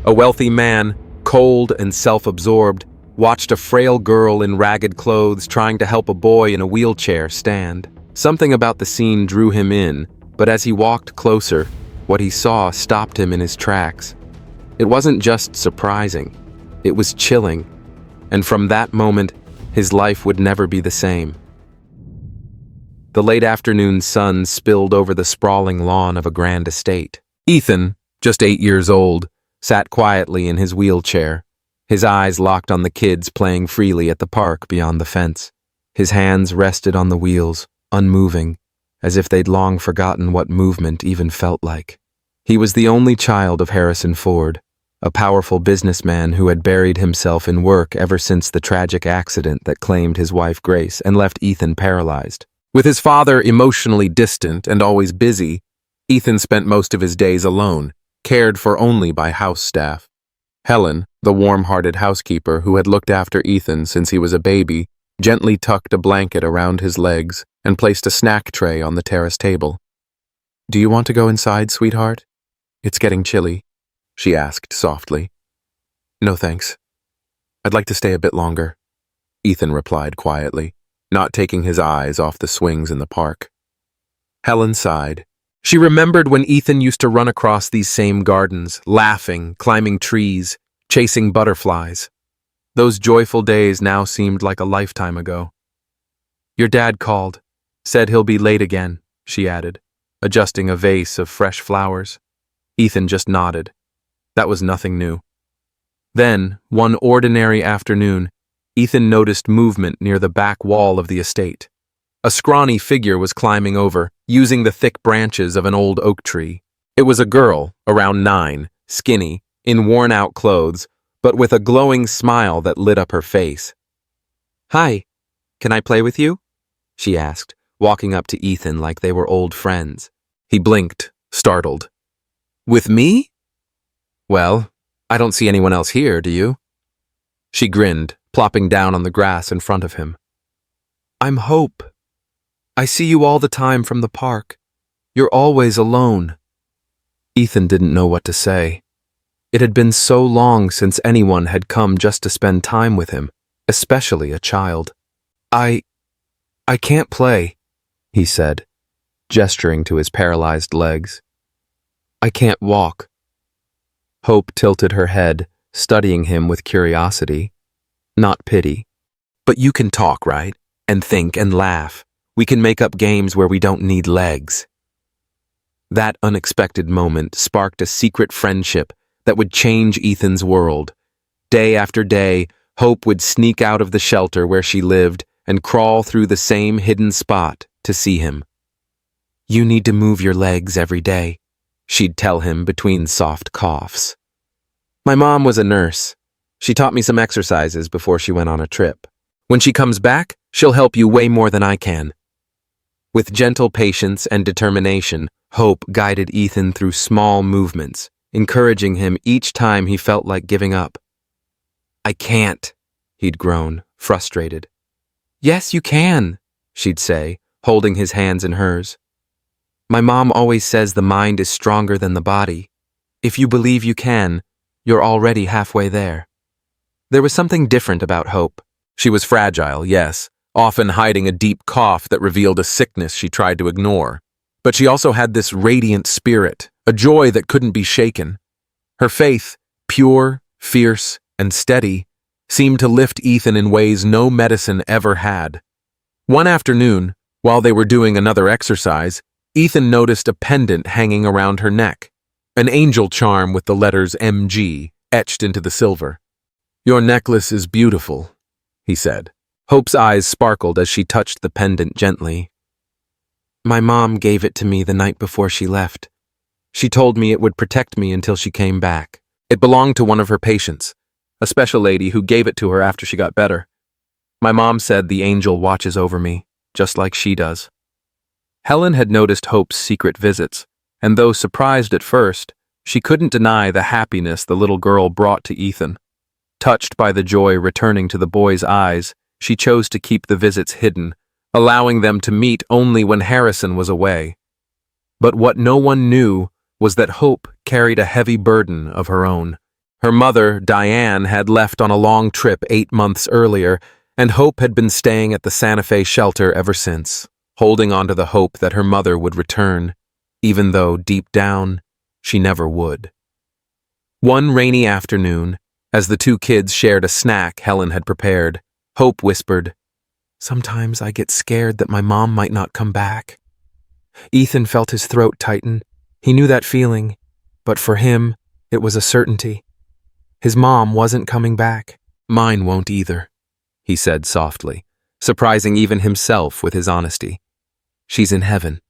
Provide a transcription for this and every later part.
A wealthy man, cold and self-absorbed, watched a frail girl in ragged clothes trying to help a boy in a wheelchair stand. Something about the scene drew him in, but as he walked closer, what he saw stopped him in his tracks. It wasn't just surprising, it was chilling, and from that moment, his life would never be the same. The late afternoon sun spilled over the sprawling lawn of a grand estate. Ethan, just 8 years old, sat quietly in his wheelchair, his eyes locked on the kids playing freely at the park beyond the fence. His hands rested on the wheels, unmoving, as if they'd long forgotten what movement even felt like. He was the only child of Harrison Ford, a powerful businessman who had buried himself in work ever since the tragic accident that claimed his wife Grace and left Ethan paralyzed. With his father emotionally distant and always busy, Ethan spent most of his days alone, cared for only by house staff. Helen, the warm-hearted housekeeper who had looked after Ethan since he was a baby, gently tucked a blanket around his legs and placed a snack tray on the terrace table. "Do you want to go inside, sweetheart? It's getting chilly," she asked softly. "No, thanks. I'd like to stay a bit longer," Ethan replied quietly, not taking his eyes off the swings in the park. Helen sighed. She remembered when Ethan used to run across these same gardens, laughing, climbing trees, chasing butterflies. Those joyful days now seemed like a lifetime ago. "Your dad called, said he'll be late again," she added, adjusting a vase of fresh flowers. Ethan just nodded. That was nothing new. Then, one ordinary afternoon, Ethan noticed movement near the back wall of the estate. A scrawny figure was climbing over, using the thick branches of an old oak tree. It was a girl, around 9, skinny, in worn-out clothes, but with a glowing smile that lit up her face. "Hi, can I play with you?" she asked, walking up to Ethan like they were old friends. He blinked, startled. "With me?" "Well, I don't see anyone else here, do you?" She grinned, plopping down on the grass in front of him. "I'm Hope. I see you all the time from the park. You're always alone." Ethan didn't know what to say. It had been so long since anyone had come just to spend time with him, especially a child. I can't play," he said, gesturing to his paralyzed legs. "I can't walk." Hope tilted her head, studying him with curiosity, not pity. "But you can talk, right? And think and laugh. We can make up games where we don't need legs." That unexpected moment sparked a secret friendship that would change Ethan's world. Day after day, Hope would sneak out of the shelter where she lived and crawl through the same hidden spot to see him. "You need to move your legs every day," she'd tell him between soft coughs. "My mom was a nurse. She taught me some exercises before she went on a trip. When she comes back, she'll help you way more than I can." With gentle patience and determination, Hope guided Ethan through small movements, encouraging him each time he felt like giving up. "I can't," he'd groan, frustrated. "Yes, you can," she'd say, holding his hands in hers. "My mom always says the mind is stronger than the body. If you believe you can, you're already halfway there." There was something different about Hope. She was fragile, yes, often hiding a deep cough that revealed a sickness she tried to ignore. But she also had this radiant spirit, a joy that couldn't be shaken. Her faith, pure, fierce, and steady, seemed to lift Ethan in ways no medicine ever had. One afternoon, while they were doing another exercise, Ethan noticed a pendant hanging around her neck, an angel charm with the letters MG etched into the silver. "Your necklace is beautiful," he said. Hope's eyes sparkled as she touched the pendant gently. "My mom gave it to me the night before she left. She told me it would protect me until she came back. It belonged to one of her patients, a special lady who gave it to her after she got better. My mom said the angel watches over me, just like she does." Helen had noticed Hope's secret visits, and though surprised at first, she couldn't deny the happiness the little girl brought to Ethan. Touched by the joy returning to the boy's eyes, she chose to keep the visits hidden, allowing them to meet only when Harrison was away. But what no one knew was that Hope carried a heavy burden of her own. Her mother, Diane, had left on a long trip 8 months earlier, and Hope had been staying at the Santa Fe shelter ever since, holding on to the hope that her mother would return, even though, deep down, she never would. One rainy afternoon, as the two kids shared a snack Helen had prepared, Hope whispered, "Sometimes I get scared that my mom might not come back." Ethan felt his throat tighten. He knew that feeling, but for him, it was a certainty. His mom wasn't coming back. "Mine won't either," he said softly, surprising even himself with his honesty. "She's in heaven."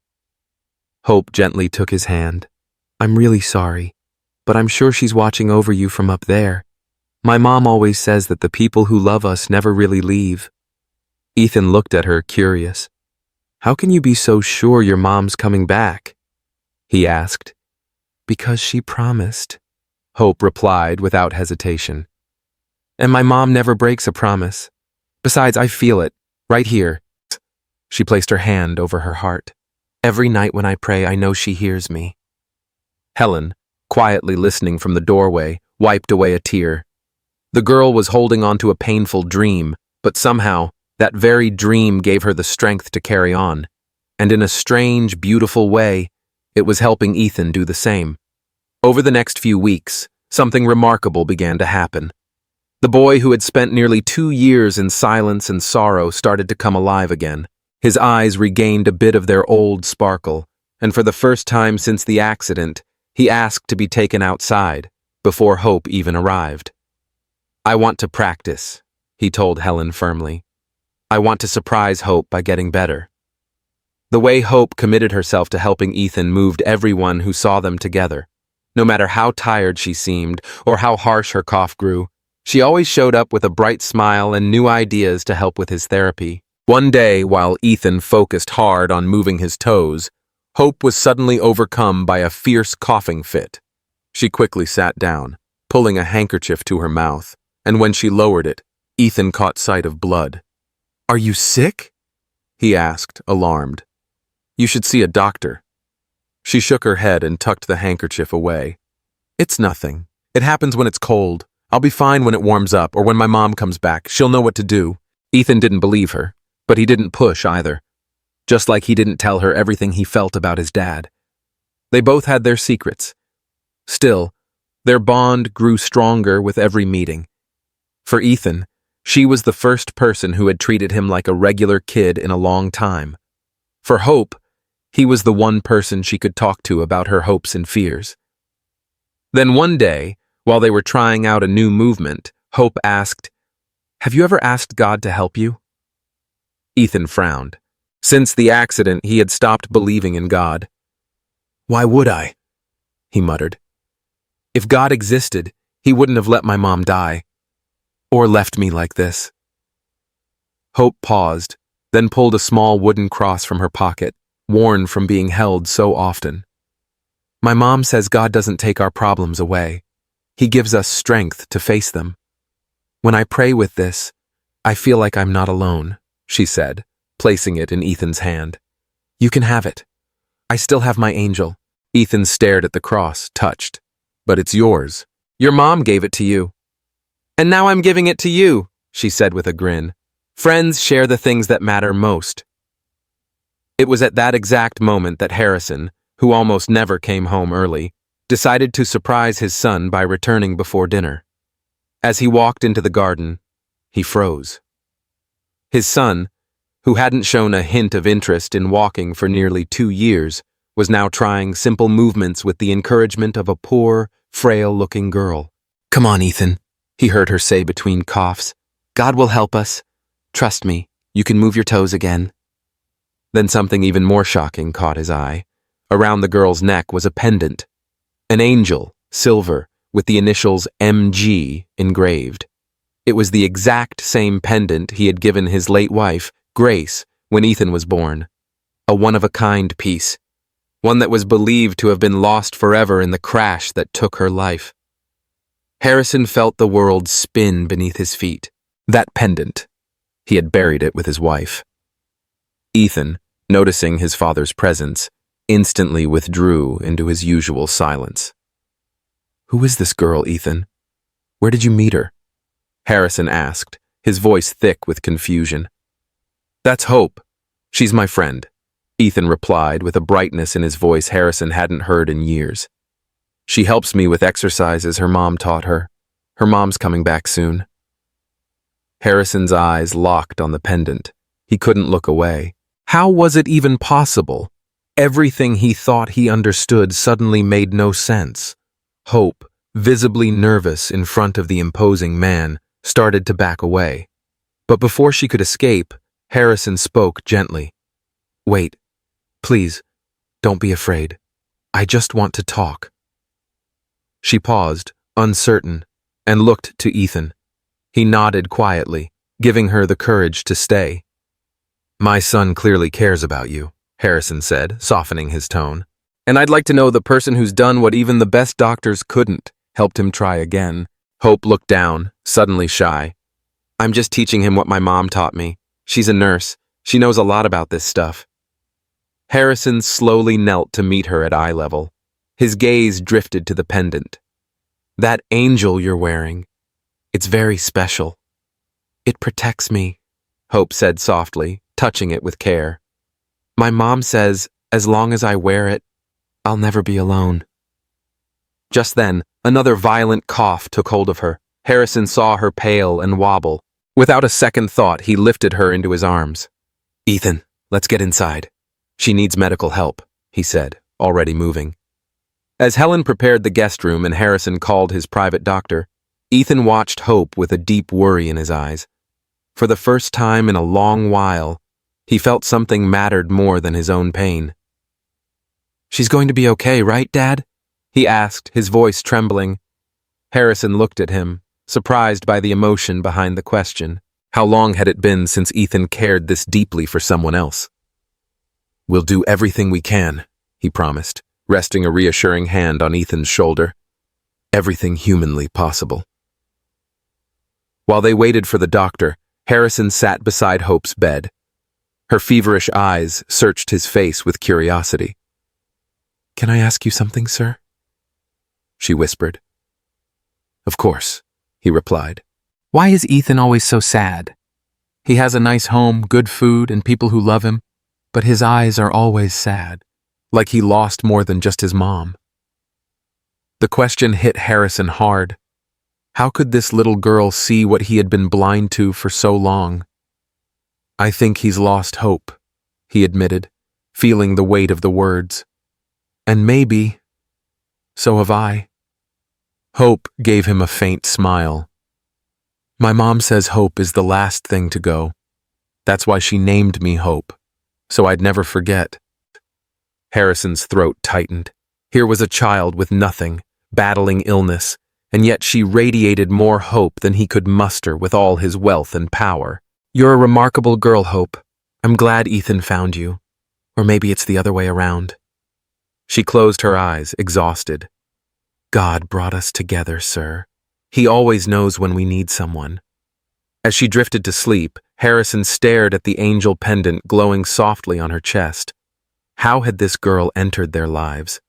Hope gently took his hand. "I'm really sorry, but I'm sure she's watching over you from up there. My mom always says that the people who love us never really leave." Ethan looked at her, curious. "How can you be so sure your mom's coming back?" he asked. "Because she promised," Hope replied without hesitation. "And my mom never breaks a promise. Besides, I feel it, right here." She placed her hand over her heart. "Every night when I pray, I know she hears me." Helen, quietly listening from the doorway, wiped away a tear. The girl was holding on to a painful dream, but somehow, that very dream gave her the strength to carry on. And in a strange, beautiful way, it was helping Ethan do the same. Over the next few weeks, something remarkable began to happen. The boy who had spent nearly 2 years in silence and sorrow started to come alive again. His eyes regained a bit of their old sparkle, and for the first time since the accident, he asked to be taken outside, before Hope even arrived. "I want to practice," he told Helen firmly. "I want to surprise Hope by getting better." The way Hope committed herself to helping Ethan moved everyone who saw them together. No matter how tired she seemed, or how harsh her cough grew, she always showed up with a bright smile and new ideas to help with his therapy. One day, while Ethan focused hard on moving his toes, Hope was suddenly overcome by a fierce coughing fit. She quickly sat down, pulling a handkerchief to her mouth, and when she lowered it, Ethan caught sight of blood. "Are you sick?" he asked, alarmed. "You should see a doctor." She shook her head and tucked the handkerchief away. "It's nothing. It happens when it's cold. I'll be fine when it warms up, or when my mom comes back. She'll know what to do." Ethan didn't believe her, but he didn't push either. Just like he didn't tell her everything he felt about his dad. They both had their secrets. Still, their bond grew stronger with every meeting. For Ethan, she was the first person who had treated him like a regular kid in a long time. For Hope, he was the one person she could talk to about her hopes and fears. Then one day, while they were trying out a new movement, Hope asked, "Have you ever asked God to help you?" Ethan frowned. Since the accident, he had stopped believing in God. "Why would I?" he muttered. "If God existed, he wouldn't have let my mom die. Or left me like this." Hope paused, then pulled a small wooden cross from her pocket, worn from being held so often. "My mom says God doesn't take our problems away. He gives us strength to face them. When I pray with this, I feel like I'm not alone," she said, placing it in Ethan's hand. "You can have it. I still have my angel." Ethan stared at the cross, touched. "But it's yours. Your mom gave it to you." "And now I'm giving it to you," she said with a grin. "Friends share the things that matter most." It was at that exact moment that Harrison, who almost never came home early, decided to surprise his son by returning before dinner. As he walked into the garden, he froze. His son, who hadn't shown a hint of interest in walking for nearly 2 years, was now trying simple movements with the encouragement of a poor, frail-looking girl. "Come on, Ethan," he heard her say between coughs. "God will help us. Trust me, you can move your toes again." Then something even more shocking caught his eye. Around the girl's neck was a pendant. An angel, silver, with the initials MG engraved. It was the exact same pendant he had given his late wife, Grace, when Ethan was born. A one-of-a-kind piece. One that was believed to have been lost forever in the crash that took her life. Harrison felt the world spin beneath his feet. That pendant. He had buried it with his wife. Ethan, noticing his father's presence, instantly withdrew into his usual silence. "Who is this girl, Ethan?" Where did you meet her? Harrison asked, his voice thick with confusion. That's Hope. She's my friend, Ethan replied with a brightness in his voice Harrison hadn't heard in years. She helps me with exercises her mom taught her. Her mom's coming back soon. Harrison's eyes locked on the pendant. He couldn't look away. How was it even possible? Everything he thought he understood suddenly made no sense. Hope, visibly nervous in front of the imposing man, started to back away. But before she could escape, Harrison spoke gently. Wait, please, don't be afraid. I just want to talk. She paused, uncertain, and looked to Ethan. He nodded quietly, giving her the courage to stay. My son clearly cares about you, Harrison said, softening his tone. And I'd like to know the person who's done what even the best doctors couldn't, helped him try again. Hope looked down, suddenly shy. I'm just teaching him what my mom taught me. She's a nurse. She knows a lot about this stuff. Harrison slowly knelt to meet her at eye level. His gaze drifted to the pendant. That angel you're wearing. It's very special. It protects me, Hope said softly, touching it with care. My mom says, as long as I wear it, I'll never be alone. Just then, another violent cough took hold of her. Harrison saw her pale and wobble. Without a second thought, he lifted her into his arms. Ethan, let's get inside. She needs medical help, he said, already moving. As Helen prepared the guest room and Harrison called his private doctor, Ethan watched Hope with a deep worry in his eyes. For the first time in a long while, he felt something mattered more than his own pain. She's going to be okay, right, Dad? He asked, his voice trembling. Harrison looked at him, surprised by the emotion behind the question. How long had it been since Ethan cared this deeply for someone else? We'll do everything we can, he promised, resting a reassuring hand on Ethan's shoulder. Everything humanly possible. While they waited for the doctor, Harrison sat beside Hope's bed. Her feverish eyes searched his face with curiosity. Can I ask you something, sir? She whispered. Of course, he replied. Why is Ethan always so sad? He has a nice home, good food, and people who love him, but his eyes are always sad, like he lost more than just his mom. The question hit Harrison hard. How could this little girl see what he had been blind to for so long? I think he's lost hope, he admitted, feeling the weight of the words. And maybe, so have I. Hope gave him a faint smile. My mom says hope is the last thing to go. That's why she named me Hope, so I'd never forget. Harrison's throat tightened. Here was a child with nothing, battling illness, and yet she radiated more hope than he could muster with all his wealth and power. You're a remarkable girl, Hope. I'm glad Ethan found you. Or maybe it's the other way around. She closed her eyes, exhausted. God brought us together, sir. He always knows when we need someone. As she drifted to sleep, Harrison stared at the angel pendant glowing softly on her chest. How had this girl entered their lives?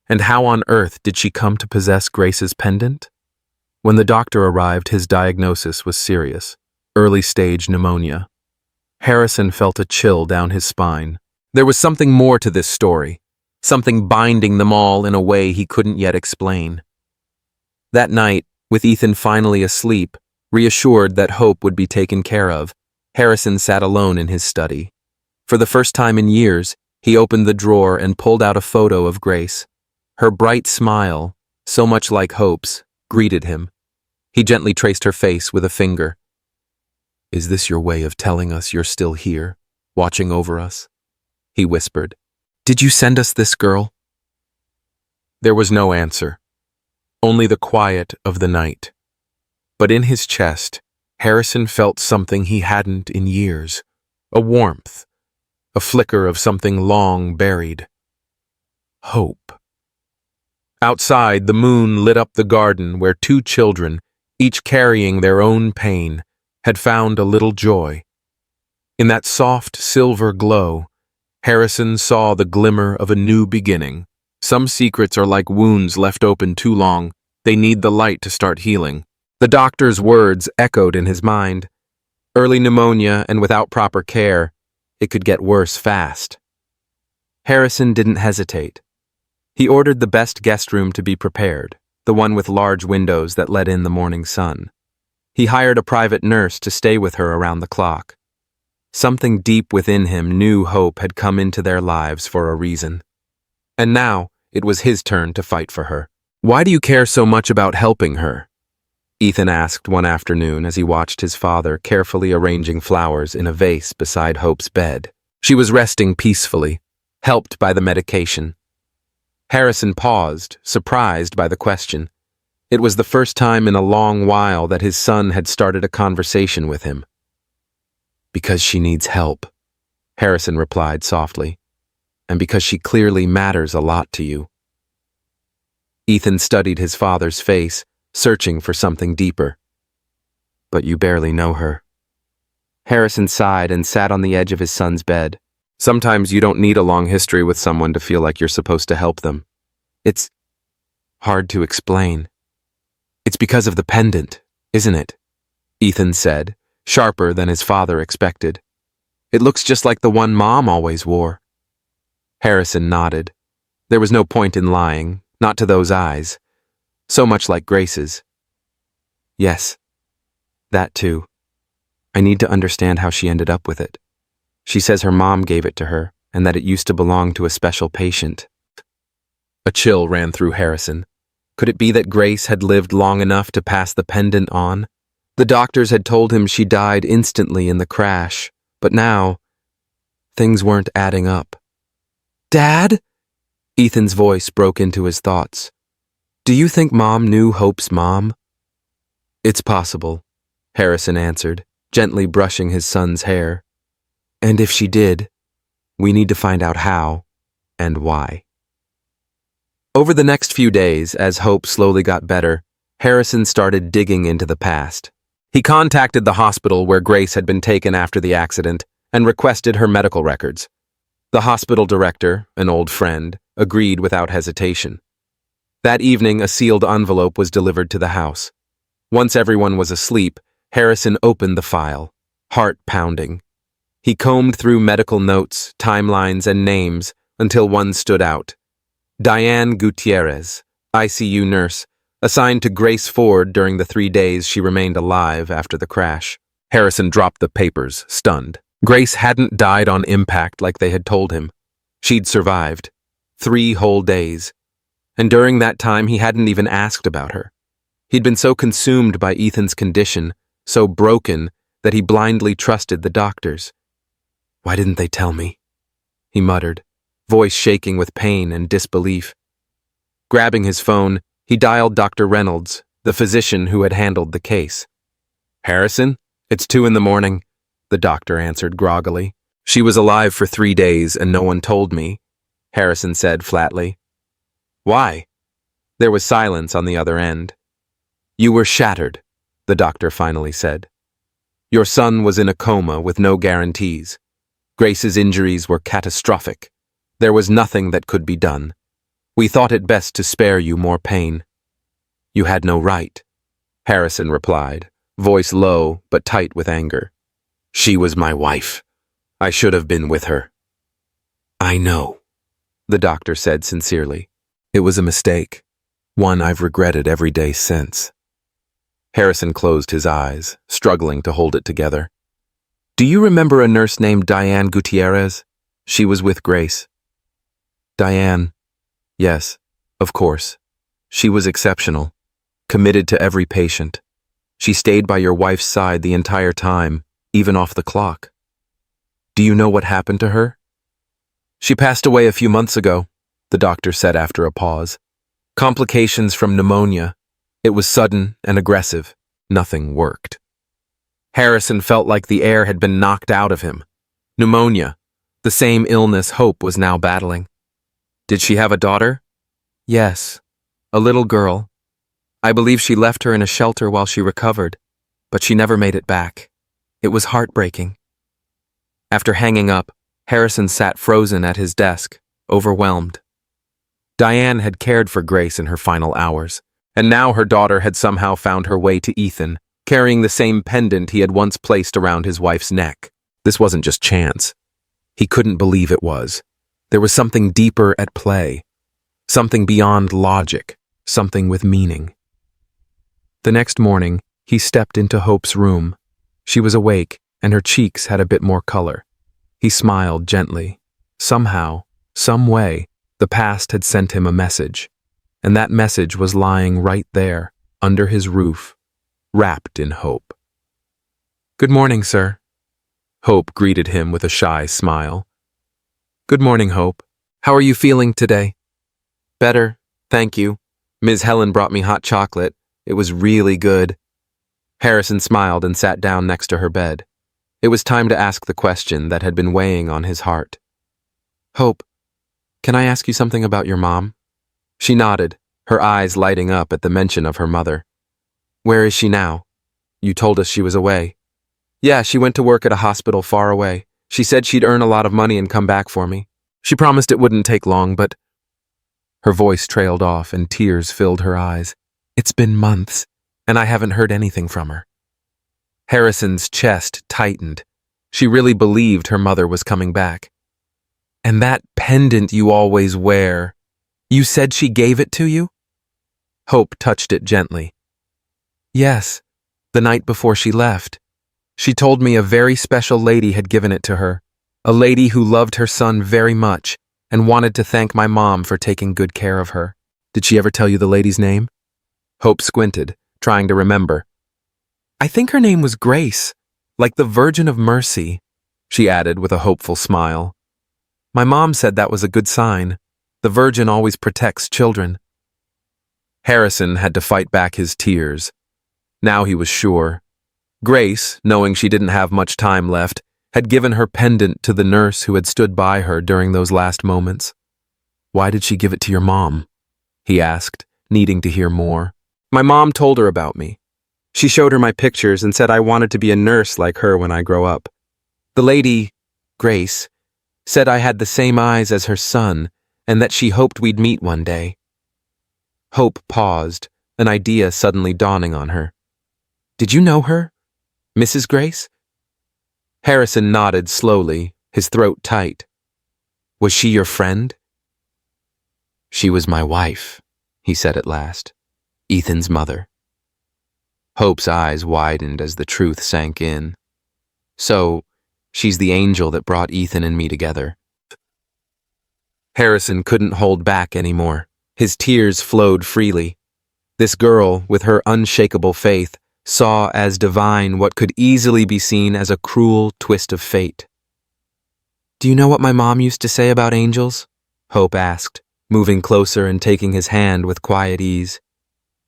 And how on earth did she come to possess Grace's pendant? When the doctor arrived, his diagnosis was serious. Early-stage pneumonia. Harrison felt a chill down his spine. There was something more to this story. Something binding them all in a way he couldn't yet explain. That night, with Ethan finally asleep, reassured that Hope would be taken care of, Harrison sat alone in his study. For the first time in years, he opened the drawer and pulled out a photo of Grace. Her bright smile, so much like Hope's, greeted him. He gently traced her face with a finger. Is this your way of telling us you're still here, watching over us? He whispered. Did you send us this girl? There was no answer, only the quiet of the night. But in his chest, Harrison felt something he hadn't in years, a warmth, a flicker of something long buried. Hope. Outside, the moon lit up the garden where two children, each carrying their own pain, had found a little joy. In that soft silver glow, Harrison saw the glimmer of a new beginning. Some secrets are like wounds left open too long. They need the light to start healing. The doctor's words echoed in his mind. Early pneumonia, and without proper care, it could get worse fast. Harrison didn't hesitate. He ordered the best guest room to be prepared, the one with large windows that let in the morning sun. He hired a private nurse to stay with her around the clock. Something deep within him knew hope had come into their lives for a reason. And now, it was his turn to fight for her. "Why do you care so much about helping her?" Ethan asked one afternoon as he watched his father carefully arranging flowers in a vase beside Hope's bed. She was resting peacefully, helped by the medication. Harrison paused, surprised by the question. It was the first time in a long while that his son had started a conversation with him. "Because she needs help," Harrison replied softly, "and because she clearly matters a lot to you." Ethan studied his father's face, searching for something deeper. "But you barely know her." Harrison sighed and sat on the edge of his son's bed. "Sometimes you don't need a long history with someone to feel like you're supposed to help them. It's hard to explain." "It's because of the pendant, isn't it?" Ethan said, sharper than his father expected. "It looks just like the one Mom always wore." Harrison nodded. There was no point in lying, not to those eyes. So much like Grace's. "Yes, that too. I need to understand how she ended up with it. She says her mom gave it to her, and that it used to belong to a special patient." A chill ran through Harrison. Could it be that Grace had lived long enough to pass the pendant on? The doctors had told him she died instantly in the crash, but now, things weren't adding up. "Dad?" Ethan's voice broke into his thoughts. "Do you think Mom knew Hope's mom?" "It's possible," Harrison answered, gently brushing his son's hair. "And if she did, we need to find out how and why." Over the next few days, as Hope slowly got better, Harrison started digging into the past. He contacted the hospital where Grace had been taken after the accident and requested her medical records. The hospital director, an old friend, agreed without hesitation. That evening, a sealed envelope was delivered to the house. Once everyone was asleep, Harrison opened the file, heart pounding. He combed through medical notes, timelines, and names until one stood out. Diane Gutierrez, ICU nurse, assigned to Grace Ford during the 3 days she remained alive after the crash. Harrison dropped the papers, stunned. Grace hadn't died on impact like they had told him. She'd survived. 3 whole days. And during that time, he hadn't even asked about her. He'd been so consumed by Ethan's condition, so broken, that he blindly trusted the doctors. "Why didn't they tell me?" he muttered, voice shaking with pain and disbelief. Grabbing his phone, he dialed Dr. Reynolds, the physician who had handled the case. "Harrison, it's 2 in the morning, the doctor answered groggily. "She was alive for 3 days and no one told me," Harrison said flatly. "Why?" There was silence on the other end. "You were shattered," the doctor finally said. "Your son was in a coma with no guarantees. Grace's injuries were catastrophic. There was nothing that could be done. We thought it best to spare you more pain." "You had no right," Harrison replied, voice low but tight with anger. "She was my wife. I should have been with her." "I know," the doctor said sincerely. "It was a mistake, one I've regretted every day since." Harrison closed his eyes, struggling to hold it together. "Do you remember a nurse named Diane Gutierrez? She was with Grace." "Diane. Yes, of course. She was exceptional, committed to every patient. She stayed by your wife's side the entire time, even off the clock. Do you know what happened to her?" "She passed away a few months ago," the doctor said after a pause. "Complications from pneumonia. It was sudden and aggressive. Nothing worked." Harrison felt like the air had been knocked out of him. Pneumonia, the same illness Hope was now battling. "Did she have a daughter?" "Yes, a little girl. I believe she left her in a shelter while she recovered, but she never made it back. It was heartbreaking." After hanging up, Harrison sat frozen at his desk, overwhelmed. Diane had cared for Grace in her final hours. And now her daughter had somehow found her way to Ethan, carrying the same pendant he had once placed around his wife's neck. This wasn't just chance. He couldn't believe it was. There was something deeper at play. Something beyond logic. Something with meaning. The next morning, he stepped into Hope's room. She was awake, and her cheeks had a bit more color. He smiled gently. Somehow, some way, the past had sent him a message. And that message was lying right there, under his roof, wrapped in hope. "Good morning, sir." Hope greeted him with a shy smile. "Good morning, Hope. How are you feeling today?" "Better, thank you. Ms. Helen brought me hot chocolate. It was really good." Harrison smiled and sat down next to her bed. It was time to ask the question that had been weighing on his heart. "Hope, can I ask you something about your mom?" She nodded, her eyes lighting up at the mention of her mother. "Where is she now? You told us she was away." "Yeah, she went to work at a hospital far away. She said she'd earn a lot of money and come back for me. She promised it wouldn't take long, but—" Her voice trailed off and tears filled her eyes. "It's been months, and I haven't heard anything from her." Harrison's chest tightened. She really believed her mother was coming back. "And that pendant you always wear, you said she gave it to you?" Hope touched it gently. "Yes, the night before she left. She told me a very special lady had given it to her, a lady who loved her son very much and wanted to thank my mom for taking good care of her." "Did she ever tell you the lady's name?" Hope squinted, trying to remember. "I think her name was Grace, like the Virgin of Mercy," she added with a hopeful smile. "My mom said that was a good sign. The Virgin always protects children." Harrison had to fight back his tears. Now he was sure. Grace, knowing she didn't have much time left, had given her pendant to the nurse who had stood by her during those last moments. "Why did she give it to your mom?" he asked, needing to hear more. "My mom told her about me. She showed her my pictures and said I wanted to be a nurse like her when I grow up. The lady, Grace, said I had the same eyes as her son and that she hoped we'd meet one day." Hope paused, an idea suddenly dawning on her. "Did you know her, Mrs. Grace?" Harrison nodded slowly, his throat tight. "Was she your friend?" "She was my wife," he said at last. "Ethan's mother." Hope's eyes widened as the truth sank in. "So, she's the angel that brought Ethan and me together." Harrison couldn't hold back anymore. His tears flowed freely. This girl, with her unshakable faith, saw as divine what could easily be seen as a cruel twist of fate. "Do you know what my mom used to say about angels?" Hope asked, moving closer and taking his hand with quiet ease.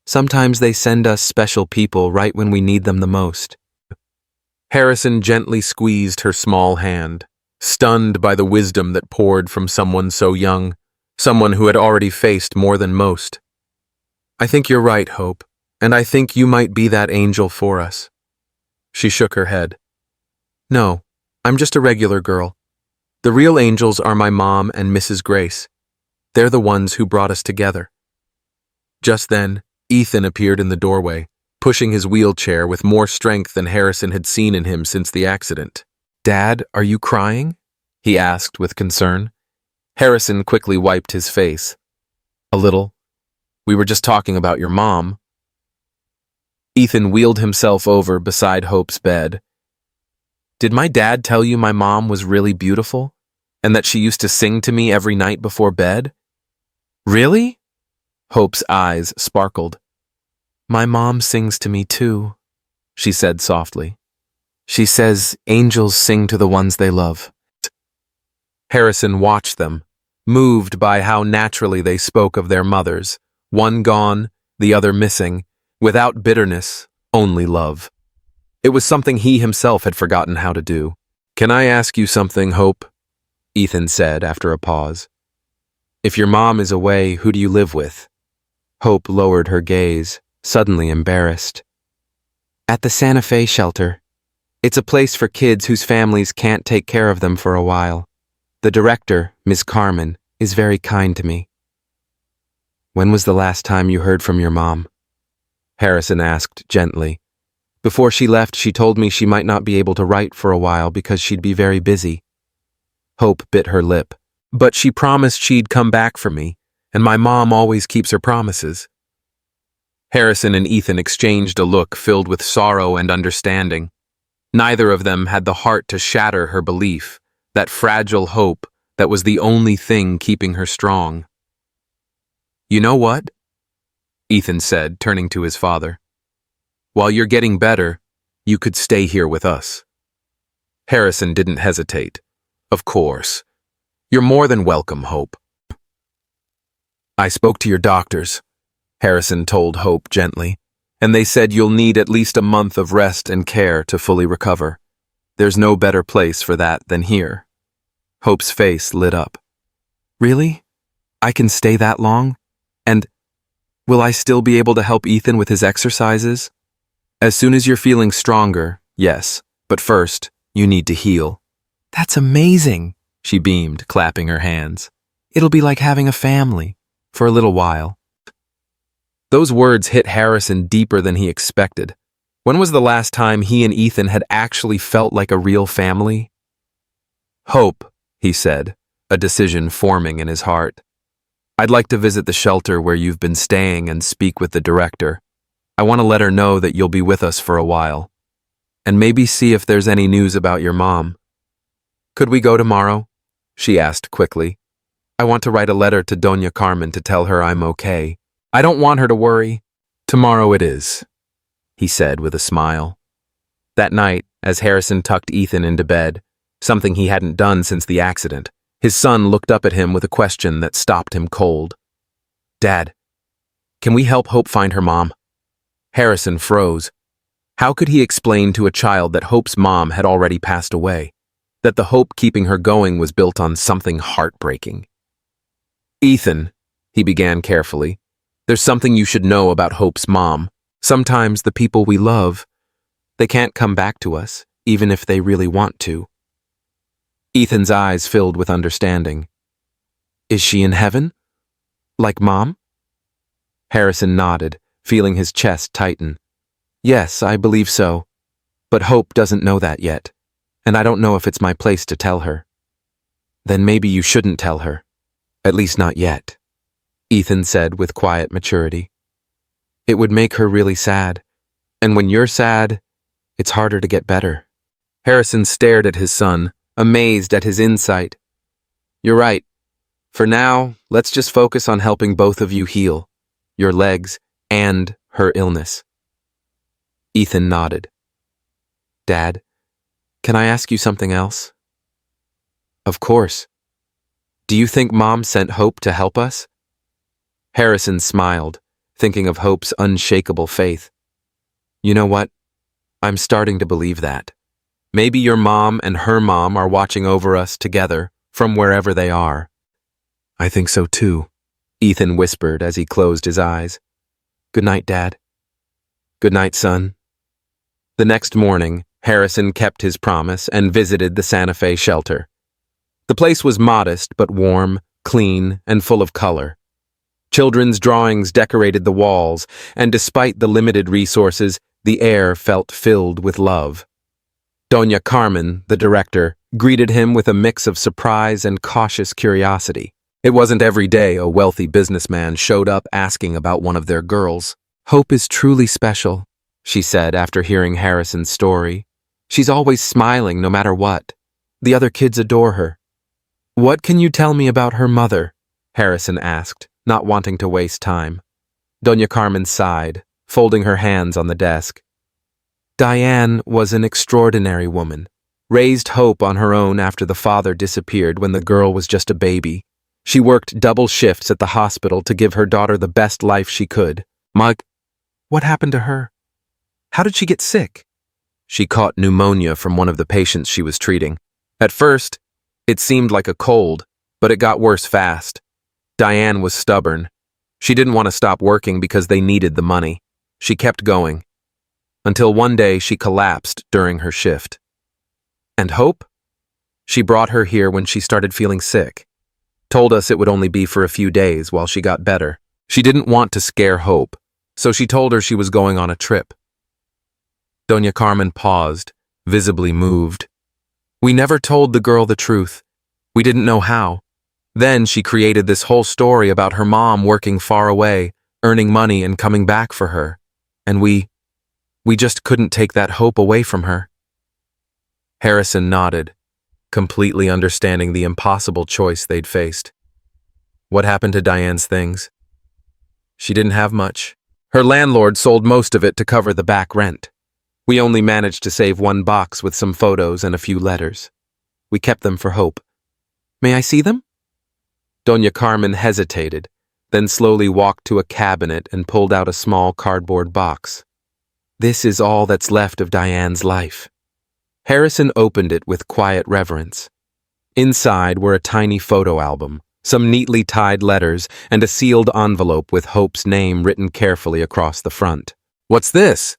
"Sometimes they send us special people right when we need them the most." Harrison gently squeezed her small hand, stunned by the wisdom that poured from someone so young, someone who had already faced more than most. "I think you're right, Hope, and I think you might be that angel for us." She shook her head. "No, I'm just a regular girl. The real angels are my mom and Mrs. Grace. They're the ones who brought us together." Just then, Ethan appeared in the doorway, pushing his wheelchair with more strength than Harrison had seen in him since the accident. "Dad, are you crying?" he asked with concern. Harrison quickly wiped his face. "A little. We were just talking about your mom." Ethan wheeled himself over beside Hope's bed. "Did my dad tell you my mom was really beautiful, and that she used to sing to me every night before bed?" "Really?" Hope's eyes sparkled. "My mom sings to me too," she said softly. "She says angels sing to the ones they love." Harrison watched them, moved by how naturally they spoke of their mothers, one gone, the other missing, without bitterness, only love. It was something he himself had forgotten how to do. "Can I ask you something, Hope?" Ethan said after a pause. "If your mom is away, who do you live with?" Hope lowered her gaze, suddenly embarrassed. "At the Santa Fe shelter. It's a place for kids whose families can't take care of them for a while. The director, Miss Carmen, is very kind to me." "When was the last time you heard from your mom?" Harrison asked gently. Before she left, she told me she might not be able to write for a while because she'd be very busy. Hope bit her lip. But she promised she'd come back for me, and my mom always keeps her promises. Harrison and Ethan exchanged a look filled with sorrow and understanding. Neither of them had the heart to shatter her belief, that fragile hope that was the only thing keeping her strong. "You know what?" Ethan said, turning to his father. "While you're getting better, you could stay here with us." Harrison didn't hesitate. "Of course. You're more than welcome, Hope." "I spoke to your doctors," Harrison told Hope gently, "and they said you'll need at least a month of rest and care to fully recover. There's no better place for that than here." Hope's face lit up. "Really? I can stay that long? And will I still be able to help Ethan with his exercises?" "As soon as you're feeling stronger, yes, but first, you need to heal." "That's amazing," she beamed, clapping her hands. "It'll be like having a family, for a little while." Those words hit Harrison deeper than he expected. When was the last time he and Ethan had actually felt like a real family? "Hope," he said, a decision forming in his heart. "I'd like to visit the shelter where you've been staying and speak with the director. I want to let her know that you'll be with us for a while. And maybe see if there's any news about your mom." "Could we go tomorrow?" she asked quickly. "I want to write a letter to Doña Carmen to tell her I'm okay. I don't want her to worry." "Tomorrow it is," he said with a smile. That night, as Harrison tucked Ethan into bed, something he hadn't done since the accident, his son looked up at him with a question that stopped him cold. "Dad, can we help Hope find her mom?" Harrison froze. How could he explain to a child that Hope's mom had already passed away, that the hope keeping her going was built on something heartbreaking? "Ethan," he began carefully, "there's something you should know about Hope's mom. Sometimes the people we love, they can't come back to us, even if they really want to." Ethan's eyes filled with understanding. "Is she in heaven? Like Mom?" Harrison nodded, feeling his chest tighten. "Yes, I believe so. But Hope doesn't know that yet, and I don't know if it's my place to tell her." "Then maybe you shouldn't tell her. At least not yet," Ethan said with quiet maturity. "It would make her really sad, and when you're sad, it's harder to get better." Harrison stared at his son, amazed at his insight. "You're right. For now, let's just focus on helping both of you heal, your legs and her illness." Ethan nodded. "Dad, can I ask you something else?" "Of course. Do you think Mom sent Hope to help us?" Harrison smiled, thinking of Hope's unshakable faith. "You know what? I'm starting to believe that. Maybe your mom and her mom are watching over us together from wherever they are." "I think so too," Ethan whispered as he closed his eyes. "Good night, Dad." "Good night, son." The next morning, Harrison kept his promise and visited the Santa Fe shelter. The place was modest but warm, clean, and full of color. Children's drawings decorated the walls, and despite the limited resources, the air felt filled with love. Doña Carmen, the director, greeted him with a mix of surprise and cautious curiosity. It wasn't every day a wealthy businessman showed up asking about one of their girls. "Hope is truly special," she said after hearing Harrison's story. "She's always smiling no matter what. The other kids adore her." "What can you tell me about her mother?" Harrison asked, not wanting to waste time. Doña Carmen sighed, folding her hands on the desk. "Diane was an extraordinary woman. Raised Hope on her own after the father disappeared when the girl was just a baby. She worked double shifts at the hospital to give her daughter the best life she could. What happened to her? How did she get sick?" "She caught pneumonia from one of the patients she was treating. At first, it seemed like a cold, but it got worse fast. Diane was stubborn. She didn't want to stop working because they needed the money. She kept going. Until one day she collapsed during her shift." "And Hope?" "She brought her here when she started feeling sick. Told us it would only be for a few days while she got better. She didn't want to scare Hope, So she told her she was going on a trip. Doña Carmen paused, visibly moved. We never told the girl the truth. We didn't know how. Then she created this whole story about her mom working far away, earning money and coming back for her. And we just couldn't take that hope away from her. Harrison nodded, completely understanding the impossible choice they'd faced. What happened to Diane's things? She didn't have much. Her landlord sold most of it to cover the back rent. We only managed to save one box with some photos and a few letters. We kept them for Hope. May I see them? Doña Carmen hesitated, then slowly walked to a cabinet and pulled out a small cardboard box. This is all that's left of Diane's life. Harrison opened it with quiet reverence. Inside were a tiny photo album, some neatly tied letters, and a sealed envelope with Hope's name written carefully across the front. What's this?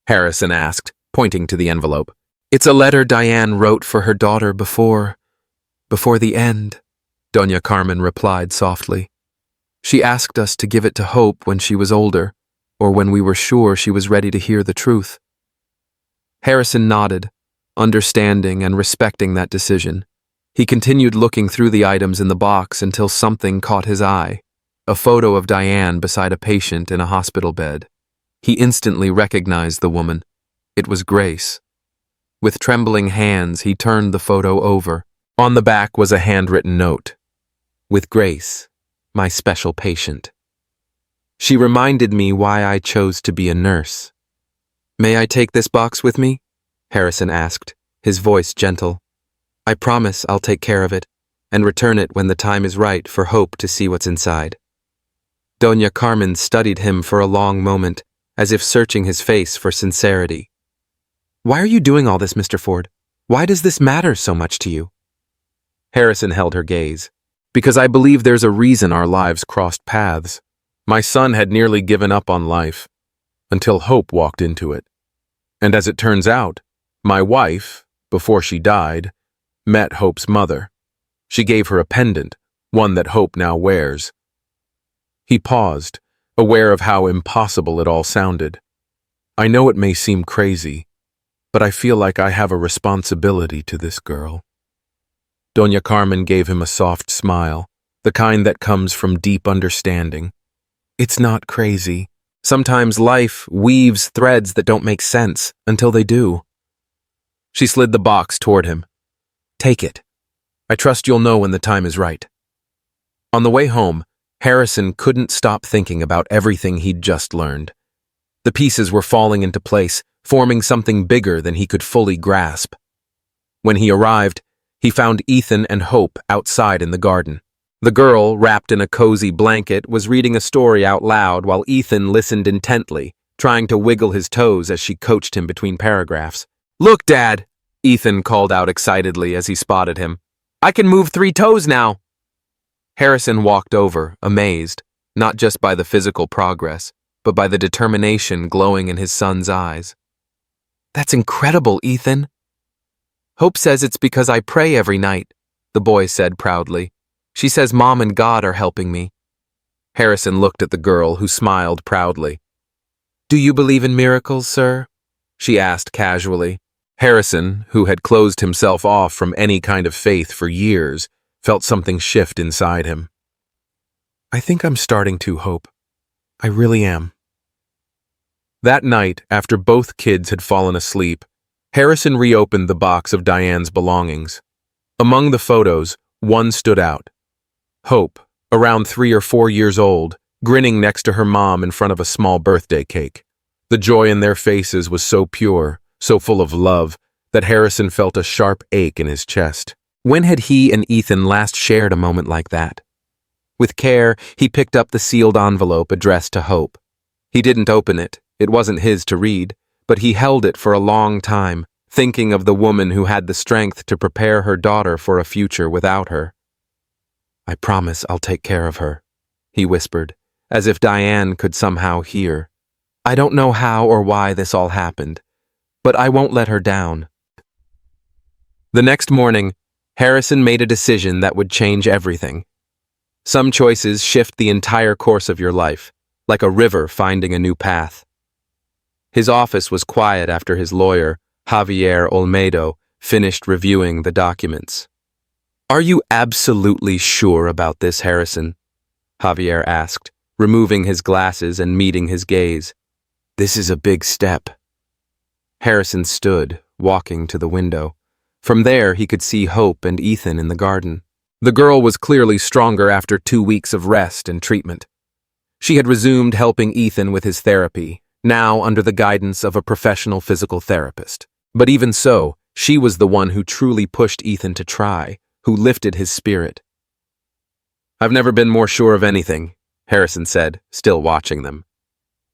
Harrison asked, pointing to the envelope. It's a letter Diane wrote for her daughter before the end, Doña Carmen replied softly. She asked us to give it to Hope when she was older, or when we were sure she was ready to hear the truth. Harrison nodded, understanding and respecting that decision. He continued looking through the items in the box until something caught his eye, a photo of Diane beside a patient in a hospital bed. He instantly recognized the woman. It was Grace. With trembling hands, he turned the photo over. On the back was a handwritten note. With Grace, my special patient. She reminded me why I chose to be a nurse. May I take this box with me? Harrison asked, his voice gentle. I promise I'll take care of it and return it when the time is right for Hope to see what's inside. Doña Carmen studied him for a long moment, as if searching his face for sincerity. Why are you doing all this, Mr. Ford? Why does this matter so much to you? Harrison held her gaze. Because I believe there's a reason our lives crossed paths. My son had nearly given up on life, until Hope walked into it. And as it turns out, my wife, before she died, met Hope's mother. She gave her a pendant, one that Hope now wears. He paused, aware of how impossible it all sounded. I know it may seem crazy, but I feel like I have a responsibility to this girl. Doña Carmen gave him a soft smile, the kind that comes from deep understanding. It's not crazy. Sometimes life weaves threads that don't make sense until they do. She slid the box toward him. Take it. I trust you'll know when the time is right. On the way home, Harrison couldn't stop thinking about everything he'd just learned. The pieces were falling into place, forming something bigger than he could fully grasp. When he arrived, he found Ethan and Hope outside in the garden. The girl, wrapped in a cozy blanket, was reading a story out loud while Ethan listened intently, trying to wiggle his toes as she coached him between paragraphs. Look, Dad, Ethan called out excitedly as he spotted him. I can move 3 toes now. Harrison walked over, amazed, not just by the physical progress, but by the determination glowing in his son's eyes. That's incredible, Ethan. Hope says it's because I pray every night, the boy said proudly. She says Mom and God are helping me. Harrison looked at the girl, who smiled proudly. Do you believe in miracles, sir? She asked casually. Harrison, who had closed himself off from any kind of faith for years, felt something shift inside him. I think I'm starting to, Hope. I really am. That night, after both kids had fallen asleep, Harrison reopened the box of Diane's belongings. Among the photos, one stood out. Hope, around 3 or 4 years old, grinning next to her mom in front of a small birthday cake. The joy in their faces was so pure, so full of love, that Harrison felt a sharp ache in his chest. When had he and Ethan last shared a moment like that? With care, he picked up the sealed envelope addressed to Hope. He didn't open it. It wasn't his to read, but he held it for a long time, thinking of the woman who had the strength to prepare her daughter for a future without her. I promise I'll take care of her, he whispered, as if Diane could somehow hear. I don't know how or why this all happened, but I won't let her down. The next morning, Harrison made a decision that would change everything. Some choices shift the entire course of your life. like a river finding a new path. His office was quiet after his lawyer, Javier Olmedo, finished reviewing the documents. "Are you absolutely sure about this, Harrison?" Javier asked, removing his glasses and meeting his gaze. "This is a big step." Harrison stood, walking to the window. From there, he could see Hope and Ethan in the garden. The girl was clearly stronger after 2 weeks of rest and treatment. She had resumed helping Ethan with his therapy, now under the guidance of a professional physical therapist. But even so, she was the one who truly pushed Ethan to try, who lifted his spirit. "I've never been more sure of anything," Harrison said, still watching them.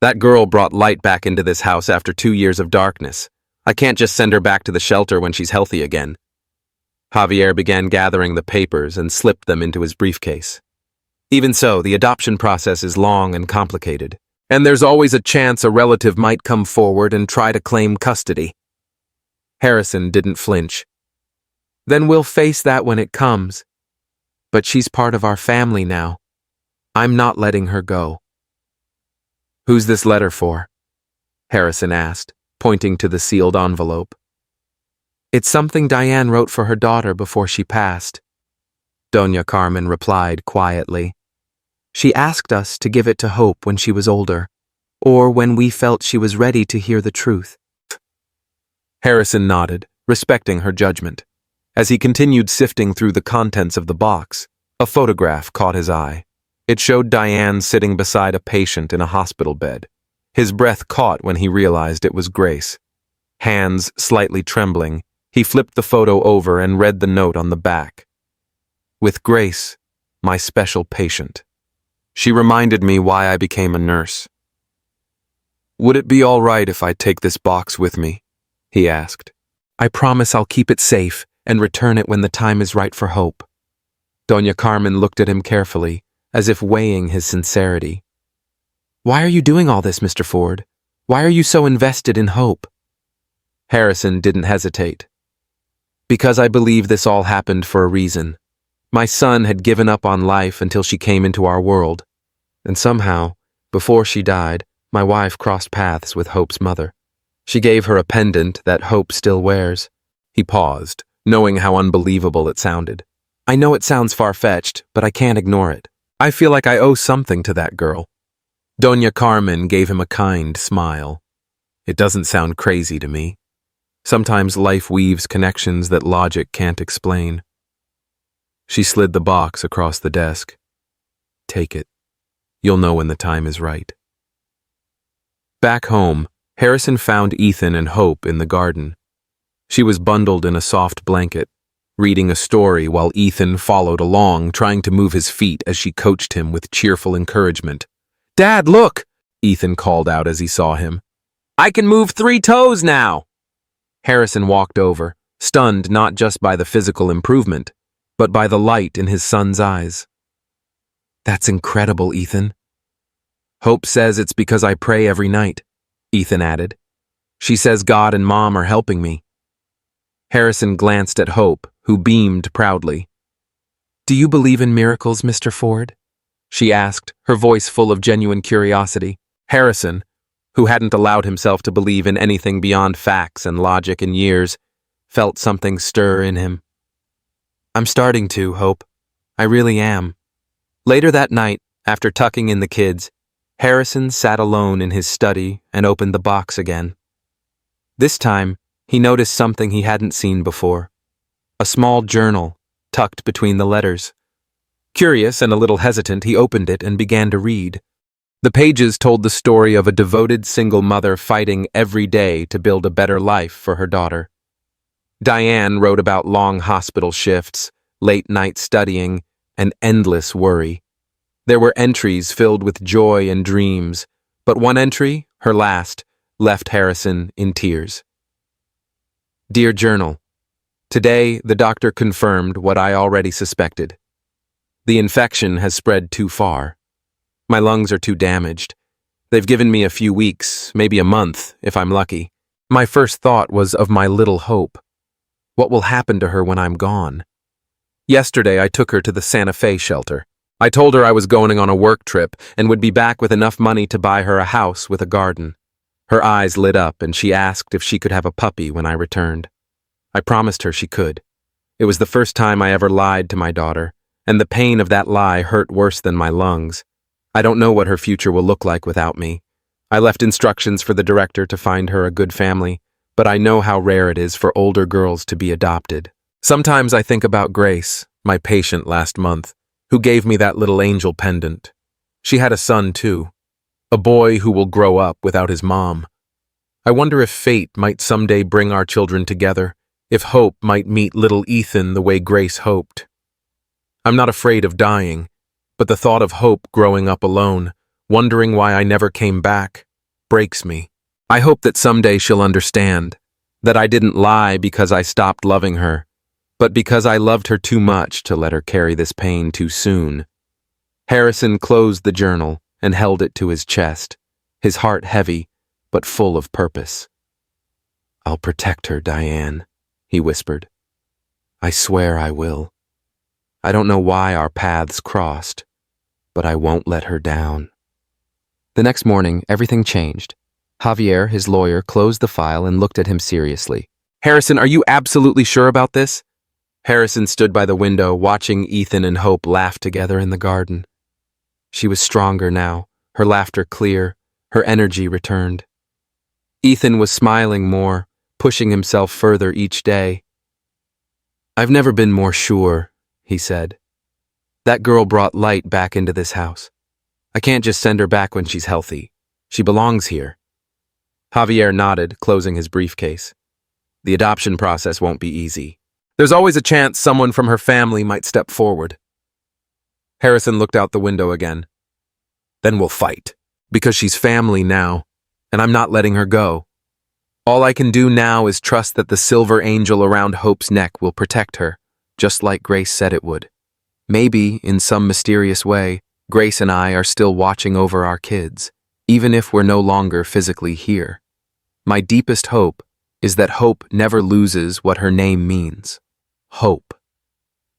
"That girl brought light back into this house after 2 years of darkness. I can't just send her back to the shelter when she's healthy again." Javier began gathering the papers and slipped them into his briefcase. "Even so, the adoption process is long and complicated, and there's always a chance a relative might come forward and try to claim custody." Harrison didn't flinch. "Then we'll face that when it comes. But she's part of our family now. I'm not letting her go." "Who's this letter for?" Harrison asked, pointing to the sealed envelope. "It's something Diane wrote for her daughter before she passed," Doña Carmen replied quietly. "She asked us to give it to Hope when she was older, or when we felt she was ready to hear the truth." Harrison nodded, respecting her judgment. As he continued sifting through the contents of the box, a photograph caught his eye. It showed Diane sitting beside a patient in a hospital bed. His breath caught when he realized it was Grace. Hands slightly trembling, he flipped the photo over and read the note on the back. "With Grace, my special patient. She reminded me why I became a nurse." "Would it be all right if I take this box with me?" he asked. "I promise I'll keep it safe and return it when the time is right for Hope." Doña Carmen looked at him carefully, as if weighing his sincerity. "Why are you doing all this, Mr. Ford? Why are you so invested in Hope?" Harrison didn't hesitate. "Because I believe this all happened for a reason. My son had given up on life until she came into our world. And somehow, before she died, my wife crossed paths with Hope's mother. She gave her a pendant that Hope still wears." He paused, knowing how unbelievable it sounded. "I know it sounds far-fetched, but I can't ignore it. I feel like I owe something to that girl." Doña Carmen gave him a kind smile. "It doesn't sound crazy to me. Sometimes life weaves connections that logic can't explain." She slid the box across the desk. "Take it. You'll know when the time is right." Back home, Harrison found Ethan and Hope in the garden. She was bundled in a soft blanket, reading a story while Ethan followed along, trying to move his feet as she coached him with cheerful encouragement. "Dad, look!" Ethan called out as he saw him. "I can move 3 toes now!" Harrison walked over, stunned not just by the physical improvement, but by the light in his son's eyes. "That's incredible, Ethan." "Hope says it's because I pray every night," Ethan added. "She says God and Mom are helping me." Harrison glanced at Hope, who beamed proudly. "Do you believe in miracles, Mr. Ford?" she asked, her voice full of genuine curiosity. Harrison, who hadn't allowed himself to believe in anything beyond facts and logic in years, felt something stir in him. "I'm starting to, Hope. I really am." Later that night, after tucking in the kids, Harrison sat alone in his study and opened the box again. This time, he noticed something he hadn't seen before. A small journal, tucked between the letters. Curious and a little hesitant, he opened it and began to read. The pages told the story of a devoted single mother fighting every day to build a better life for her daughter. Diane wrote about long hospital shifts, late night studying, and endless worry. There were entries filled with joy and dreams, but one entry, her last, left Harrison in tears. "Dear Journal, today the doctor confirmed what I already suspected. The infection has spread too far. My lungs are too damaged. They've given me a few weeks, maybe a month, if I'm lucky. My first thought was of my little Hope. What will happen to her when I'm gone? Yesterday I took her to the Santa Fe shelter. I told her I was going on a work trip and would be back with enough money to buy her a house with a garden. Her eyes lit up and she asked if she could have a puppy when I returned. I promised her she could. It was the first time I ever lied to my daughter, and the pain of that lie hurt worse than my lungs. I don't know what her future will look like without me. I left instructions for the director to find her a good family, but I know how rare it is for older girls to be adopted. Sometimes I think about Grace, my patient last month, who gave me that little angel pendant. She had a son, too. A boy who will grow up without his mom. I wonder if fate might someday bring our children together, if hope might meet little Ethan the way Grace hoped. I'm not afraid of dying, but the thought of Hope growing up alone, wondering why I never came back, breaks me. I hope that someday she'll understand, that I didn't lie because I stopped loving her, but because I loved her too much to let her carry this pain too soon. Harrison closed the journal and held it to his chest, his heart heavy, but full of purpose. "I'll protect her, Diane," he whispered. "I swear I will. I don't know why our paths crossed, but I won't let her down." The next morning, everything changed. Javier, his lawyer, closed the file and looked at him seriously. "Harrison, are you absolutely sure about this?" Harrison stood by the window, watching Ethan and Hope laugh together in the garden. She was stronger now, her laughter clear, her energy returned. Ethan was smiling more, pushing himself further each day. "I've never been more sure," he said. "That girl brought light back into this house. I can't just send her back when she's healthy. She belongs here." Javier nodded, closing his briefcase. "The adoption process won't be easy. There's always a chance someone from her family might step forward." Harrison looked out the window again. "Then we'll fight, because she's family now, and I'm not letting her go. All I can do now is trust that the silver angel around Hope's neck will protect her, just like Grace said it would. Maybe, in some mysterious way, Grace and I are still watching over our kids, even if we're no longer physically here. My deepest hope is that Hope never loses what her name means. Hope.